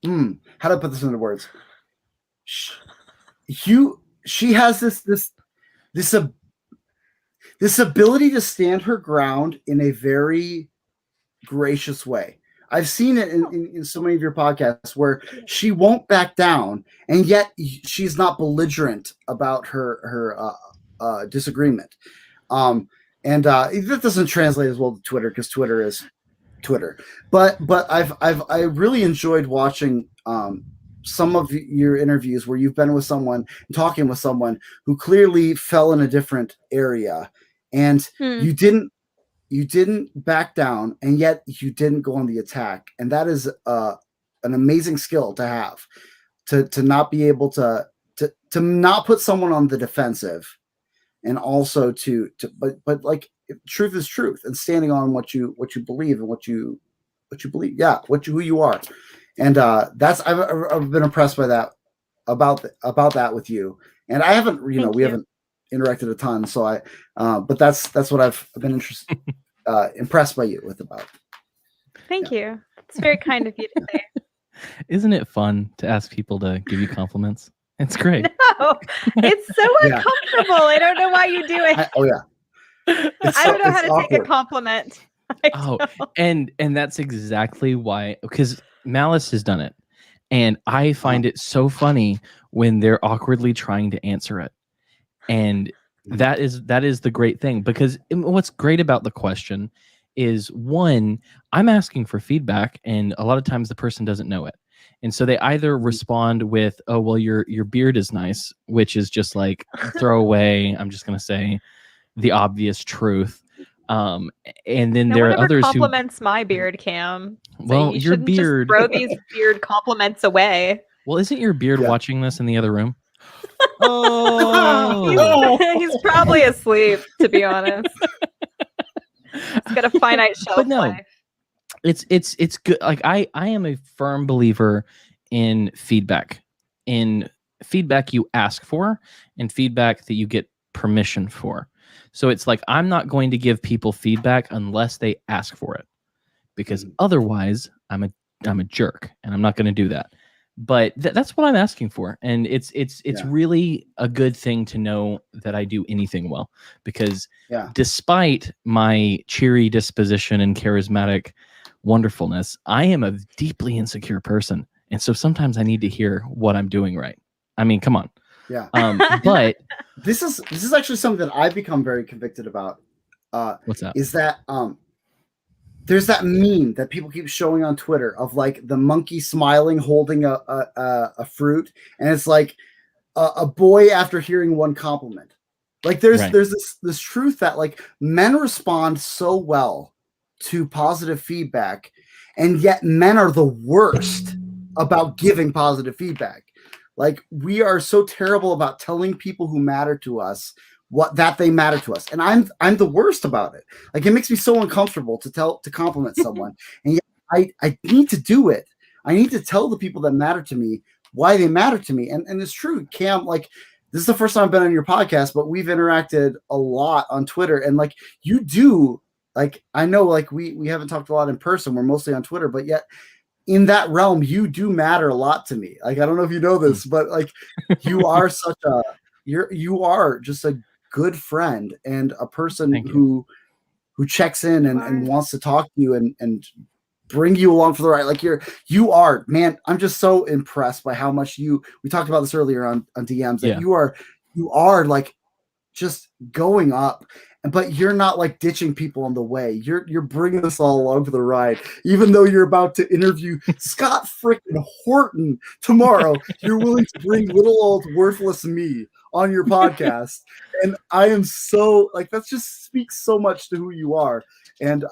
[SPEAKER 3] do I put this into words? She has this ability to stand her ground in a very gracious way. I've seen it in so many of your podcasts where she won't back down, and yet she's not belligerent about her disagreement. And that doesn't translate as well to Twitter, because Twitter is Twitter. But I really enjoyed watching some of your interviews where you've been with someone, talking with someone who clearly fell in a different area, and you didn't back down, and yet you didn't go on the attack. And that is an amazing skill to have, to not be able to not put someone on the defensive, and also but like truth is truth, and standing on what you believe and what you believe. Yeah. who you are. And that's, I've been impressed by that, about that with you. And I haven't, we haven't interacted a ton. So but that's what I've been interested, impressed by you with about.
[SPEAKER 2] Thank you. It's very kind of you to say.
[SPEAKER 1] Isn't it fun to ask people to give you compliments? It's great.
[SPEAKER 2] No, it's so uncomfortable. I don't know why you do it.
[SPEAKER 3] I
[SPEAKER 2] don't know how to take a compliment.
[SPEAKER 1] And that's exactly why, because Malice has done it, and I find it so funny when they're awkwardly trying to answer it. And that is the great thing, because what's great about the question is, one, I'm asking for feedback, and a lot of times the person doesn't know it. And so they either respond with, oh, well, your beard is nice, which is just like throw away. I'm just going to say the obvious truth. And then there are others who
[SPEAKER 2] compliments my beard, Cam. So
[SPEAKER 1] well, your beard,
[SPEAKER 2] just throw these beard compliments away.
[SPEAKER 1] Well, isn't your beard watching this in the other room?
[SPEAKER 2] He's probably asleep, to be honest. He's got a finite shelf life.
[SPEAKER 1] It's good. Like I am a firm believer in feedback you ask for, and feedback that you get permission for. So it's like, I'm not going to give people feedback unless they ask for it, because otherwise I'm a jerk, and I'm not going to do that. But that's what I'm asking for. And it's really a good thing to know that I do anything well, because despite my cheery disposition and charismatic wonderfulness, I am a deeply insecure person. And so sometimes I need to hear what I'm doing right. I mean, come on.
[SPEAKER 3] Yeah.
[SPEAKER 1] But
[SPEAKER 3] this is actually something that I've become very convicted about.
[SPEAKER 1] What's that?
[SPEAKER 3] Is that there's that meme that people keep showing on Twitter of like the monkey smiling holding a fruit, and it's like a boy after hearing one compliment. Like there's this truth that like men respond so well to positive feedback, and yet men are the worst about giving positive feedback. Like we are so terrible about telling people who matter to us that they matter to us, and I'm the worst about it. Like it makes me so uncomfortable to compliment someone, and yet I need to do it. I need to tell the people that matter to me why they matter to me, and it's true, Cam. Like this is the first time I've been on your podcast, but we've interacted a lot on Twitter, and like you do. Like I know, like we haven't talked a lot in person. We're mostly on Twitter, but yet in that realm, you do matter a lot to me. Like I don't know if you know this, but like you are you are just a good friend and a person who checks in and wants to talk to you and bring you along for the ride. Like you are, man, I'm just so impressed by how much we talked about this earlier on DMs, that you are like just going up, but you're not like ditching people on the way. You're bringing us all along for the ride. Even though you're about to interview Scott freaking Horton tomorrow, you're willing to bring little old worthless me on your podcast. And I am so like, that just speaks so much to who you are. And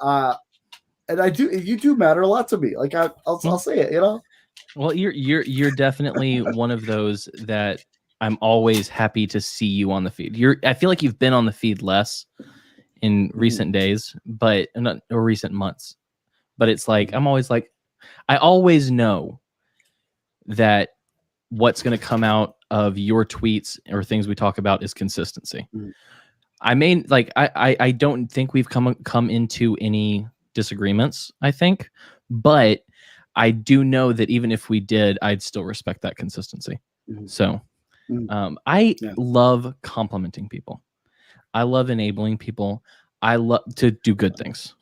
[SPEAKER 3] you do matter a lot to me. Like I'll say it, you know?
[SPEAKER 1] Well, you're definitely one of those that I'm always happy to see you on the feed. I feel like you've been on the feed less in recent days, or recent months. But it's like I'm always like, I always know that what's going to come out of your tweets or things we talk about is consistency. I mean, like I don't think we've come into any disagreements, I think, but I do know that even if we did, I'd still respect that consistency. So I love complimenting people. I love enabling people. I love to do good things,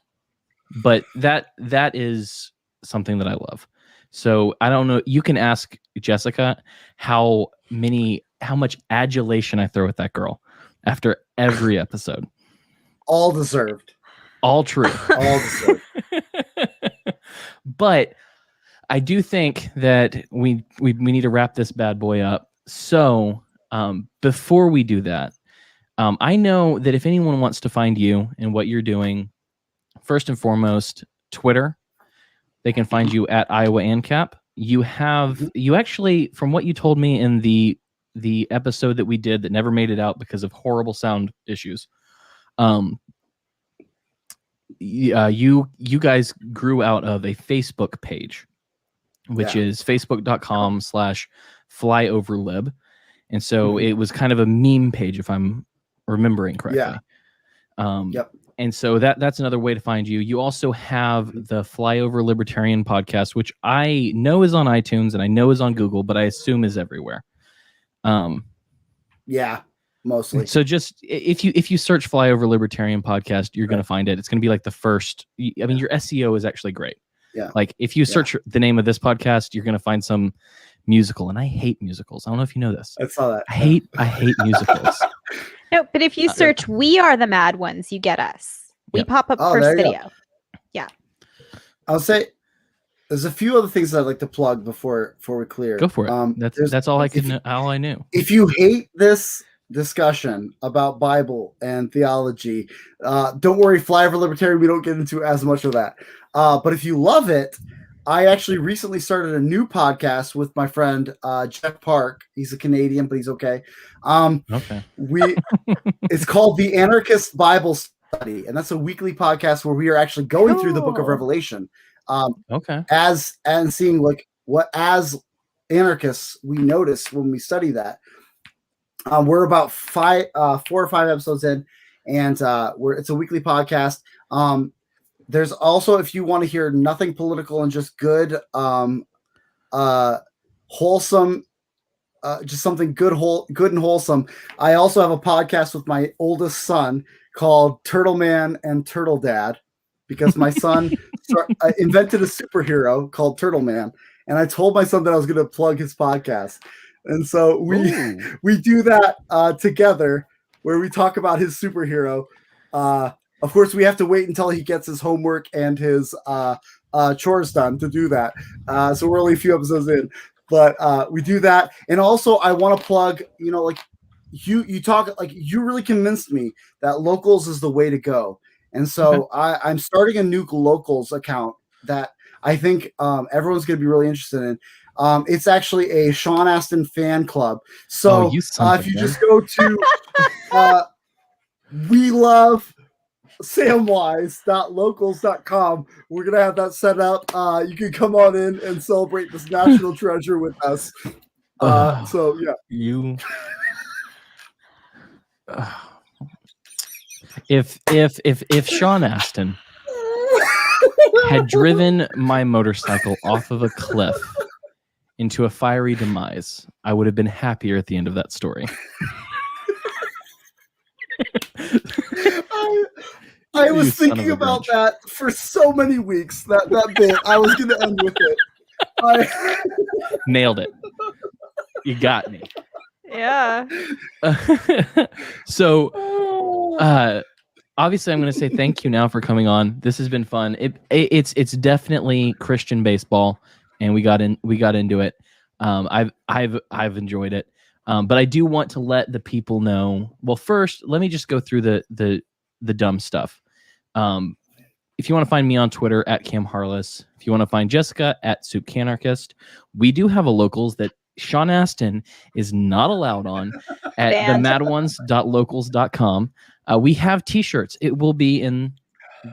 [SPEAKER 1] but that is something that I love. So I don't know. You can ask Jessica how much adulation I throw at that girl after every episode.
[SPEAKER 3] All deserved.
[SPEAKER 1] All true.
[SPEAKER 3] All deserved.
[SPEAKER 1] But I do think that we need to wrap this bad boy up. So before we do that, I know that if anyone wants to find you and what you're doing, first and foremost, Twitter. They can find you at Iowancap. You actually, from what you told me in the episode that we did that never made it out because of horrible sound issues, you guys grew out of a Facebook page, which is facebook.com/flyoverlib. And so it was kind of a meme page, if I'm remembering correctly. And so that's another way to find you. You also have the Flyover Libertarian Podcast, which I know is on iTunes and I know is on Google, but I assume is everywhere.
[SPEAKER 3] Yeah, mostly.
[SPEAKER 1] So just if you search Flyover Libertarian Podcast, you're going to find it. It's going to be like the first. I mean, your SEO is actually great.
[SPEAKER 3] Yeah.
[SPEAKER 1] Like if you search the name of this podcast, you're going to find some musical, and I hate musicals. I don't know if you know this.
[SPEAKER 3] I saw that.
[SPEAKER 1] I hate musicals.
[SPEAKER 2] No, but if you search "We Are the Mad Ones," you get us. We pop up first video. Yeah.
[SPEAKER 3] I'll say there's a few other things I'd like to plug before we clear.
[SPEAKER 1] Go for it. That's all all I knew.
[SPEAKER 3] If you hate this discussion about Bible and theology, don't worry, Flyover Libertarian, we don't get into as much of that. But if you love it, I actually recently started a new podcast with my friend Jeff Park. He's a Canadian, but he's okay. It's called the Anarchist Bible Study, and that's a weekly podcast where we are actually going through the Book of Revelation. As seeing like what as anarchists we notice when we study that. We're about 4 or 5 episodes in, and it's a weekly podcast. There's also, if you want to hear nothing political and just good wholesome, just something good and wholesome. I also have a podcast with my oldest son called Turtle Man and Turtle Dad, because my son invented a superhero called Turtle Man, and I told my son that I was going to plug his podcast, and so we do that together, where we talk about his superhero. Of course, we have to wait until he gets his homework and his chores done to do that. So we're only a few episodes in. But we do that. And also I want to plug, like you talk, like you really convinced me that locals is the way to go. And so I'm starting a new locals account that I think everyone's going to be really interested in. It's actually a Sean Astin fan club. So if you just go to we love samwise.locals.com. We're going to have that set up. You can come on in and celebrate this national treasure with us. So, yeah.
[SPEAKER 1] If Sean Astin had driven my motorcycle off of a cliff into a fiery demise, I would have been happier at the end of that story.
[SPEAKER 3] I was thinking about that for so many weeks. That bit, I was going to end with it.
[SPEAKER 1] Nailed it. You got me.
[SPEAKER 2] Yeah.
[SPEAKER 1] So, obviously, I'm going to say thank you now for coming on. This has been fun. It's definitely Christian baseball, and we got into it. I've enjoyed it. But I do want to let the people know. Well, first, let me just go through the dumb stuff. If you want to find me on Twitter at Cam Harless, if you want to find Jessica at SoupCanarchist, we do have a locals that Sean Astin is not allowed on at themadOnes.locals.com. We have t-shirts. It will be in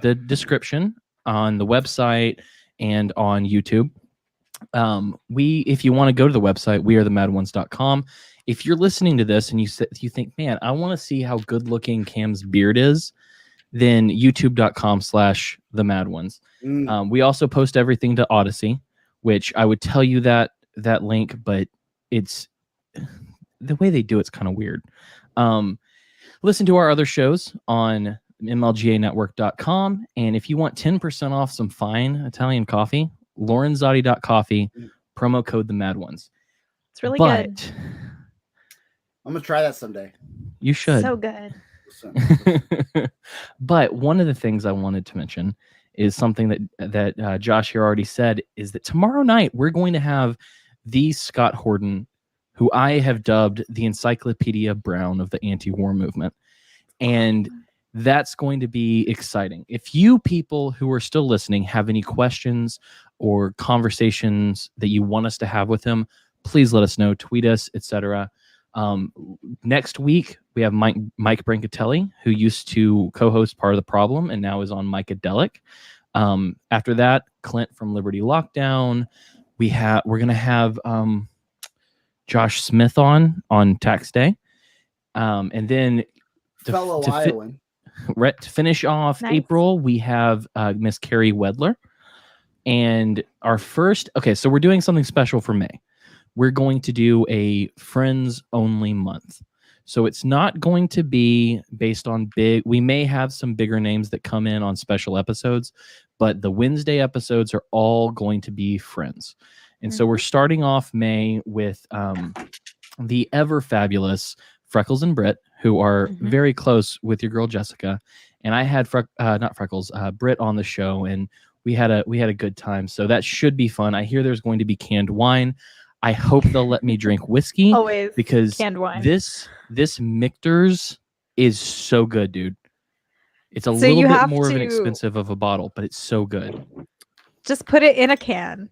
[SPEAKER 1] the description on the website and on YouTube. If you want to go to the website, wearethemadOnes.com. If you're listening to this and you think, man, I want to see how good looking Cam's beard is, then youtube.com/themadOnes. We also post everything to Odyssey, which I would tell you that link, but it's the way they do it's kind of weird. Listen to our other shows on mlganetwork.com, and if you want 10% off some fine Italian coffee, lorenzotti.coffee, promo code TheMadOnes.
[SPEAKER 2] It's really good.
[SPEAKER 3] I'm gonna try that someday.
[SPEAKER 1] You should.
[SPEAKER 2] So good.
[SPEAKER 1] But one of the things I wanted to mention is something that Josh here already said, is that tomorrow night we're going to have the Scott Horton, who I have dubbed the Encyclopedia Brown of the anti-war movement. And that's going to be exciting. If you people who are still listening have any questions or conversations that you want us to have with him, please let us know, tweet us, etc. Next week, we have Mike Brancatelli, who used to co-host Part of the Problem and now is on Micadelic. After that, Clint from Liberty Lockdown. We're going to have Josh Smith on Tax Day. And then
[SPEAKER 3] fellow Iowan.
[SPEAKER 1] To finish off April, we have Miss Carrie Wedler. And our first, so we're doing something special for May. We're going to do a friends only month. So it's not going to be based on we may have some bigger names that come in on special episodes, but the Wednesday episodes are all going to be friends. And so we're starting off May with the ever fabulous Freckles and Britt, who are very close with your girl Jessica. And I had Britt on the show, and we had a good time. So that should be fun. I hear there's going to be canned wine. I hope they'll let me drink whiskey.
[SPEAKER 2] Always
[SPEAKER 1] because
[SPEAKER 2] canned wine.
[SPEAKER 1] This Michter's is so good, dude. It's a little bit more of an expensive of a bottle, but it's so good.
[SPEAKER 2] Just put it in a can.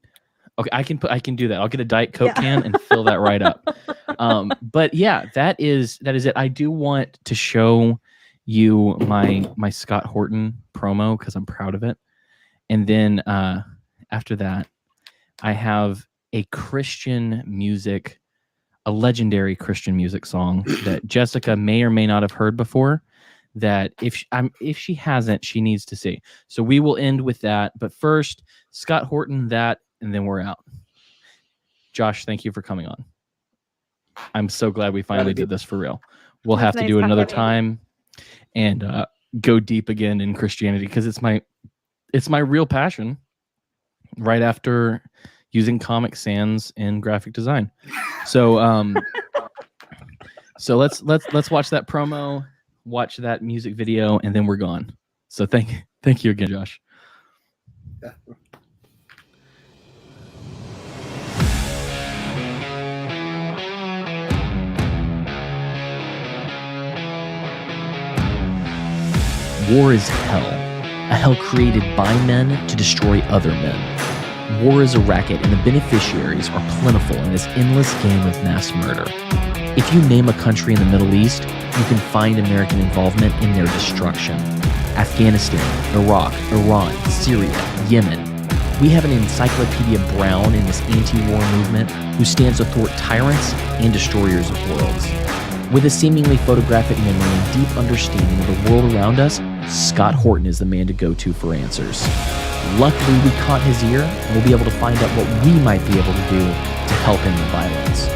[SPEAKER 1] Okay, I can do that. I'll get a Diet Coke can and fill that right up. But yeah, that is it. I do want to show you my Scott Horton promo because I'm proud of it. And then after that, I have a legendary Christian music song that Jessica may or may not have heard before, that if she hasn't, she needs to see. So we will end with that. But first, Scott Horton, and then we're out. Josh, thank you for coming on. I'm so glad we finally did this for real. We'll have to do it another time and go deep again in Christianity, because it's my real passion. Right after using Comic Sans in graphic design, so so let's watch that promo, watch that music video, and then we're gone. So thank you again, Josh.
[SPEAKER 3] Yeah.
[SPEAKER 1] War is hell, a hell created by men to destroy other men. War is a racket, and the beneficiaries are plentiful in this endless game of mass murder. If you name a country in the Middle East, you can find American involvement in their destruction. Afghanistan, Iraq, Iran, Syria, Yemen. We have an Encyclopedia Brown in this anti-war movement who stands to thwart tyrants and destroyers of worlds. With a seemingly photographic memory and deep understanding of the world around us, Scott Horton is the man to go to for answers. Luckily, we caught his ear, and we'll be able to find out what we might be able to do to help end the violence.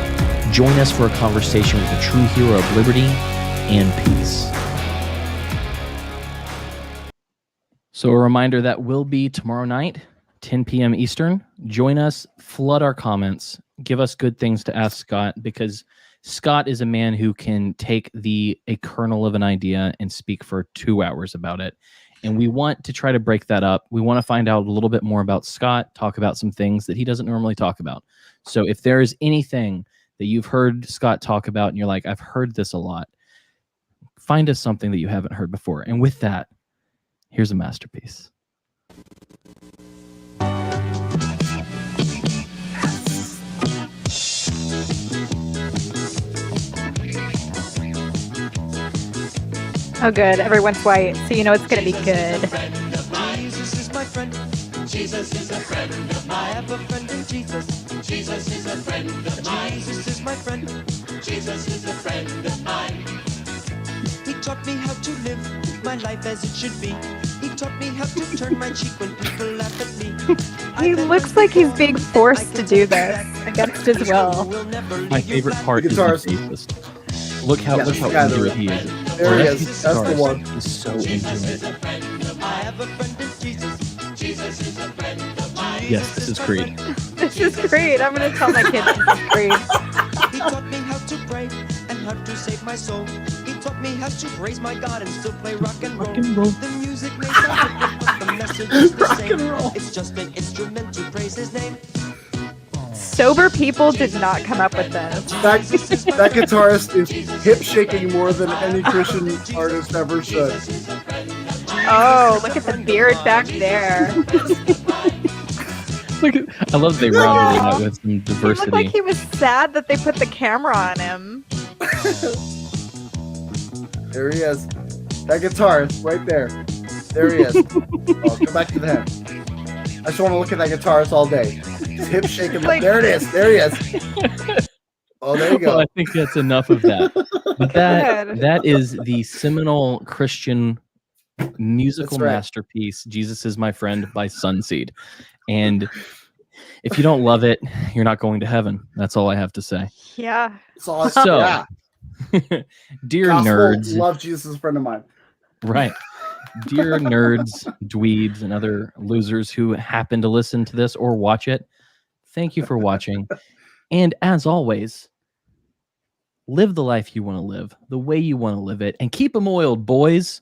[SPEAKER 1] Join us for a conversation with a true hero of liberty and peace. So a reminder, that will be tomorrow night, 10 p.m. Eastern. Join us, flood our comments, give us good things to ask Scott, because Scott is a man who can take a kernel of an idea and speak for 2 hours about it. And we want to try to break that up. We want to find out a little bit more about Scott, talk about some things that he doesn't normally talk about. So if there is anything that you've heard Scott talk about and you're like, I've heard this a lot, find us something that you haven't heard before. And with that, here's a masterpiece.
[SPEAKER 2] Oh, good. Everyone's white, so you know it's going to be good.
[SPEAKER 4] Jesus is my friend. Jesus is a friend of mine. I have a friend in Jesus. Jesus is a friend of mine. Jesus is my friend. Jesus is a friend of mine. He taught me how to live my life as it should be. He taught me how to turn my cheek when people laugh at me.
[SPEAKER 2] He looks like he's being forced to do this against his will.
[SPEAKER 1] My favorite part is the bassist. Look how into it he is.
[SPEAKER 3] There he is. That's the one.
[SPEAKER 1] He's so into it. Yes, this is Creed.
[SPEAKER 2] This is Creed. I'm going to tell my kids this is Creed.
[SPEAKER 4] He taught me how to pray and how to save my soul. He taught me how to praise my God and still play rock and roll. The music may sound different, but the message is the same. It's just an instrument to praise his name.
[SPEAKER 2] Sober people did not come up with this.
[SPEAKER 3] That guitarist is hip shaking more than any Christian artist ever should.
[SPEAKER 2] Oh, look at the beard back there.
[SPEAKER 1] I love they rounded it out with some diversity.
[SPEAKER 2] He looked like he was sad that they put the camera on him.
[SPEAKER 3] There he is. That guitarist right there. There he is. Oh, come back to that. I just want to look at that guitarist all day. His hip shaking. Like, there it is. There he is. Oh, there you go.
[SPEAKER 1] Well, I think that's enough of that. But that is the seminal Christian musical masterpiece, Jesus is My Friend by Sunseed. And if you don't love it, you're not going to heaven. That's all I have to say.
[SPEAKER 2] Yeah.
[SPEAKER 3] So,
[SPEAKER 1] dear
[SPEAKER 3] Gospel,
[SPEAKER 1] nerds.
[SPEAKER 3] love Jesus is a friend of mine.
[SPEAKER 1] Right. Dear nerds, dweebs, and other losers who happen to listen to this or watch it, thank you for watching. And as always, live the life you want to live, the way you want to live it, and keep them oiled, boys.